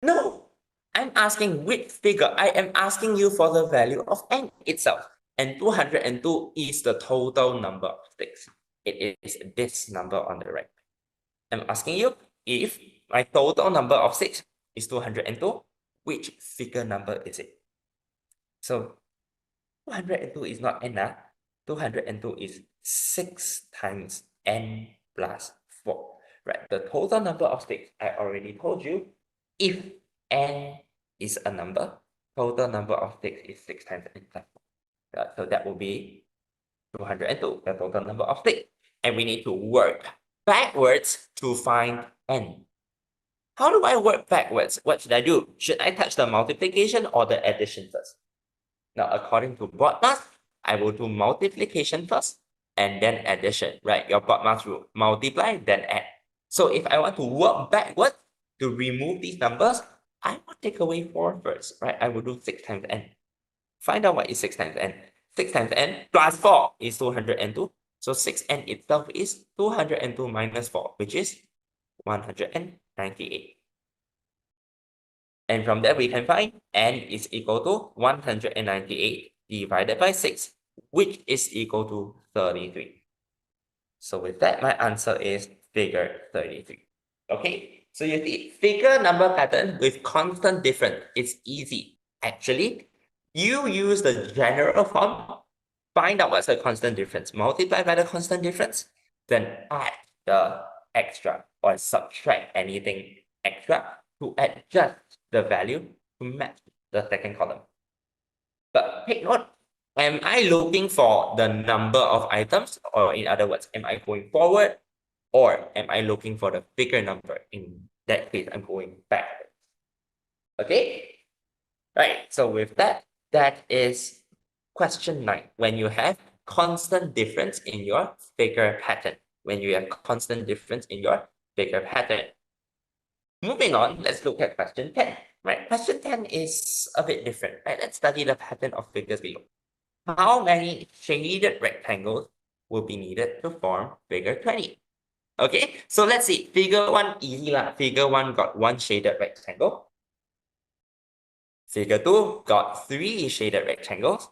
No, I'm asking which figure. I am asking you for the value of n itself. And 202 is the total number of sticks. It is this number on the right. I'm asking you if my total number of sticks is 202, which figure number is it? So 202 is not n. 202 is 6 times n plus 4. Right, the total number of sticks, I already told you, if n is a number, total number of sticks is 6 times n plus 4. So that will be 202, the total number of sticks. And we need to work backwards to find n. How do I work backwards? What should I do? Should I touch the multiplication or the addition first? Now, according to BODMAS, I will do multiplication first and then addition, right? Your BODMAS rule, multiply, then add. So if I want to work backwards to remove these numbers, I will take away 4 first, right? I will do 6 times n. Find out what is 6 times n. 6 times n plus 4 is 202. So 6n itself is 202 minus 4, which is 198. And from there, we can find n is equal to 198 divided by 6, which is equal to 33. So with that, my answer is figure 33. Okay, so you see, figure number pattern with constant difference is easy. Actually, you use the general form, find out what's the constant difference, multiply by the constant difference, then add the extra or subtract anything extra to adjust the value to match the second column. But take note, am I looking for the number of items, or in other words, am I going forward, or am I looking for the figure number? In that case, I'm going backwards. Okay? Right, so with that, that is question 9. When you have constant difference in your figure pattern. When you have constant difference in your figure pattern. Moving on, let's look at question 10. Right, question 10 is a bit different. Right, let's study the pattern of figures below. How many shaded rectangles will be needed to form figure 20? Okay, so let's see. Figure 1, easy lah. Figure 1 got 1 shaded rectangle. Figure 2 got 3 shaded rectangles.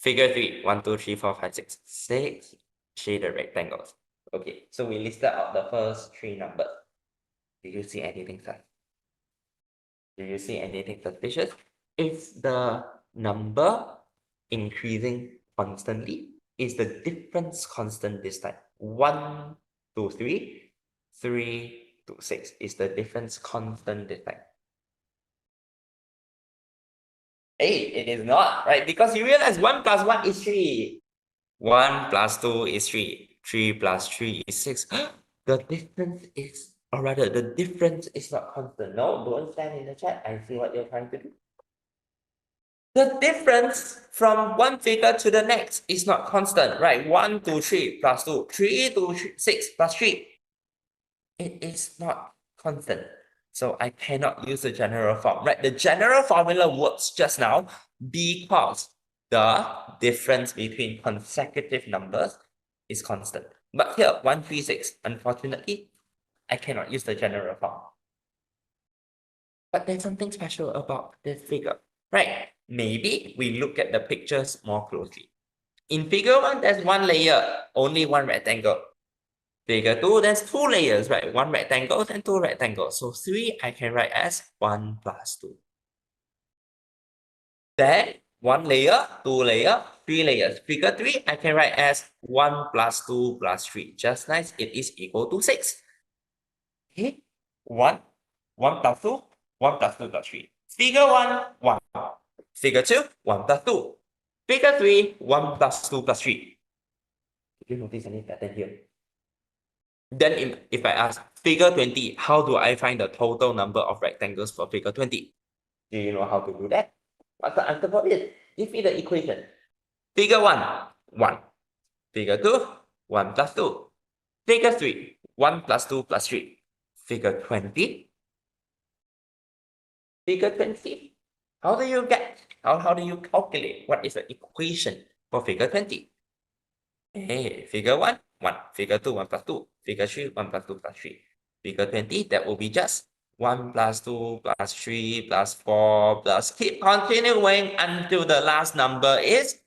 Figure 3, 1, 2, 3, 4, 5, 6, 6 shaded rectangles. Okay, so we listed out the first 3 numbers. Do you see anything, sir? Do you see anything suspicious? Is the number increasing constantly? Is the difference constant this time? 1 to 3, 3 to 6. Is the difference constant this time? Hey, it is not, right? Because you realize 1 plus 1 is 3. 1 plus 2 is 3. 3 plus 3 is 6. The difference is, or rather, the difference is not constant. No, don't stand in the chat. I see what you're trying to do. The difference from one figure to the next is not constant, right? 1 to 3 plus 2, 3 to 6 plus 3. It is not constant. So I cannot use the general form, right? The general formula works just now because the difference between consecutive numbers is constant. But here, 1, 3, 6, unfortunately, I cannot use the general form. But there's something special about this figure, right? Maybe we look at the pictures more closely. In figure 1, there's 1 layer, only 1 rectangle. Figure 2, there's 2 layers, right? 1 rectangle and 2 rectangles. So 3 I can write as 1 plus 2. Then 1 layer, 2 layer, 3 layers. Figure 3 I can write as 1 plus 2 plus 3. Just nice, it is equal to 6. Okay, 1 plus 2, 1 plus 2 plus 3. Figure 1, 1. Figure 2, 1 plus 2. Figure 3, 1 plus 2 plus 3. Did you notice any pattern here? Then if I ask figure 20, how do I find the total number of rectangles for figure 20? Do you know how to do that? What's the answer for this? Give me the equation. Figure 1, 1. Figure 2, 1 plus 2. Figure 3, 1 plus 2 plus 3. Figure 20. Figure 20. How do you calculate what is the equation for figure 20? Hey, figure 1, 1. Figure 2, 1 plus 2. Figure 3, 1 plus 2 plus 3. Figure 20, that will be just 1 plus 2 plus 3 plus 4 plus keep continuing until the last number is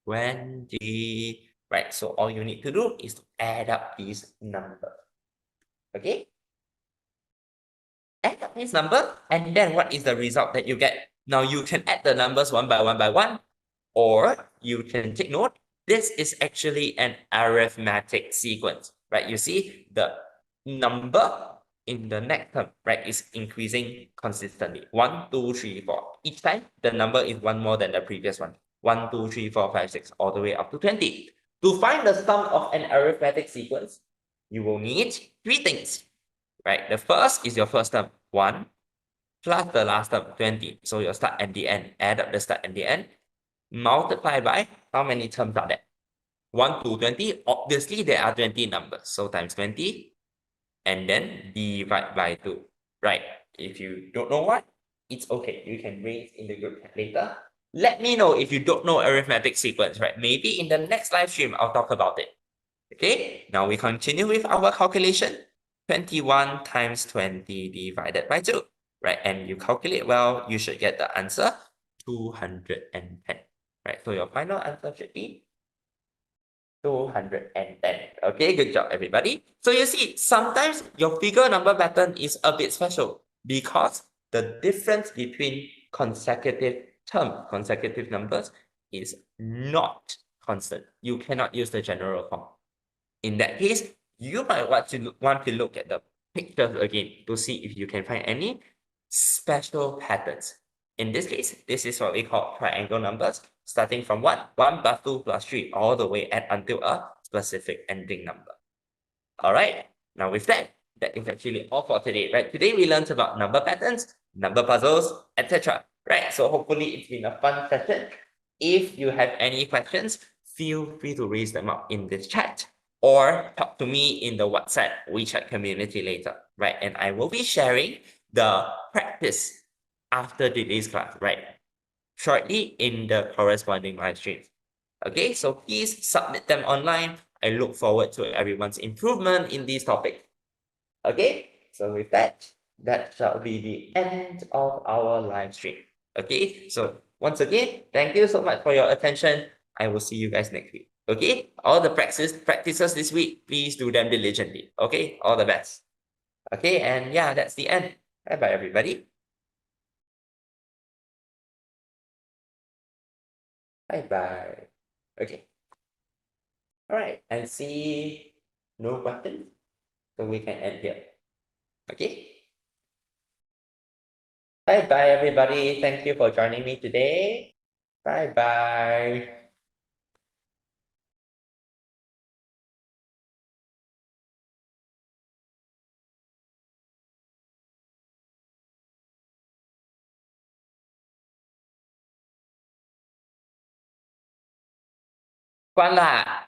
20. Right, so all you need to do is to add up these numbers. Okay? Add up this number, and then what is the result that you get? Now you can add the numbers one by one, or you can take note. This is actually an arithmetic sequence, right? You see the number in the next term, right, is increasing consistently. 1, 2, 3, 4. Each time, the number is 1 more than the previous one. 1, 2, 3, 4, 5, 6, all the way up to 20. To find the sum of an arithmetic sequence, you will need 3 things, right? The first is your first term, 1, plus the last term, 20. So your start and the end. Add up the start and the end. Multiply by how many terms are there? 1 to 20. Obviously, there are 20 numbers. So times 20 and then divide by 2. Right. If you don't know what, it's okay. You can raise in the group chat later. Let me know if you don't know arithmetic sequence, right? Maybe in the next live stream, I'll talk about it. Okay, now we continue with our calculation. 21 times 20 divided by 2, right? And you calculate well, you should get the answer 210, right? So your final answer should be 210. Okay, good job, everybody. So you see, sometimes your figure number pattern is a bit special because the difference between consecutive numbers is not constant. You cannot use the general form. In that case, you might want to look at the pictures again to see if you can find any special patterns. In this case, this is what we call triangle numbers, starting from 1, 1 plus 2 plus 3, all the way until a specific ending number. All right, now with that, that is actually all for today, right? Today we learned about number patterns, number puzzles, etc. Right, so hopefully it's been a fun session. If you have any questions, feel free to raise them up in this chat or talk to me in the WeChat community later, right? And I will be sharing the practice after today's class, right? Shortly in the corresponding live streams. Okay, so please submit them online. I look forward to everyone's improvement in these topics. Okay, so with that, that shall be the end of our live stream. Okay, so once again, thank you so much for your attention. I will see you guys next week. Okay, all the practices this week, please do them diligently. Okay, all the best. Okay, and yeah, that's the end. Bye bye, everybody. Bye bye. Okay, all right, and see no button, so we can end here. Okay. Bye bye, everybody. Thank you for joining me today. Bye bye. Quan lại.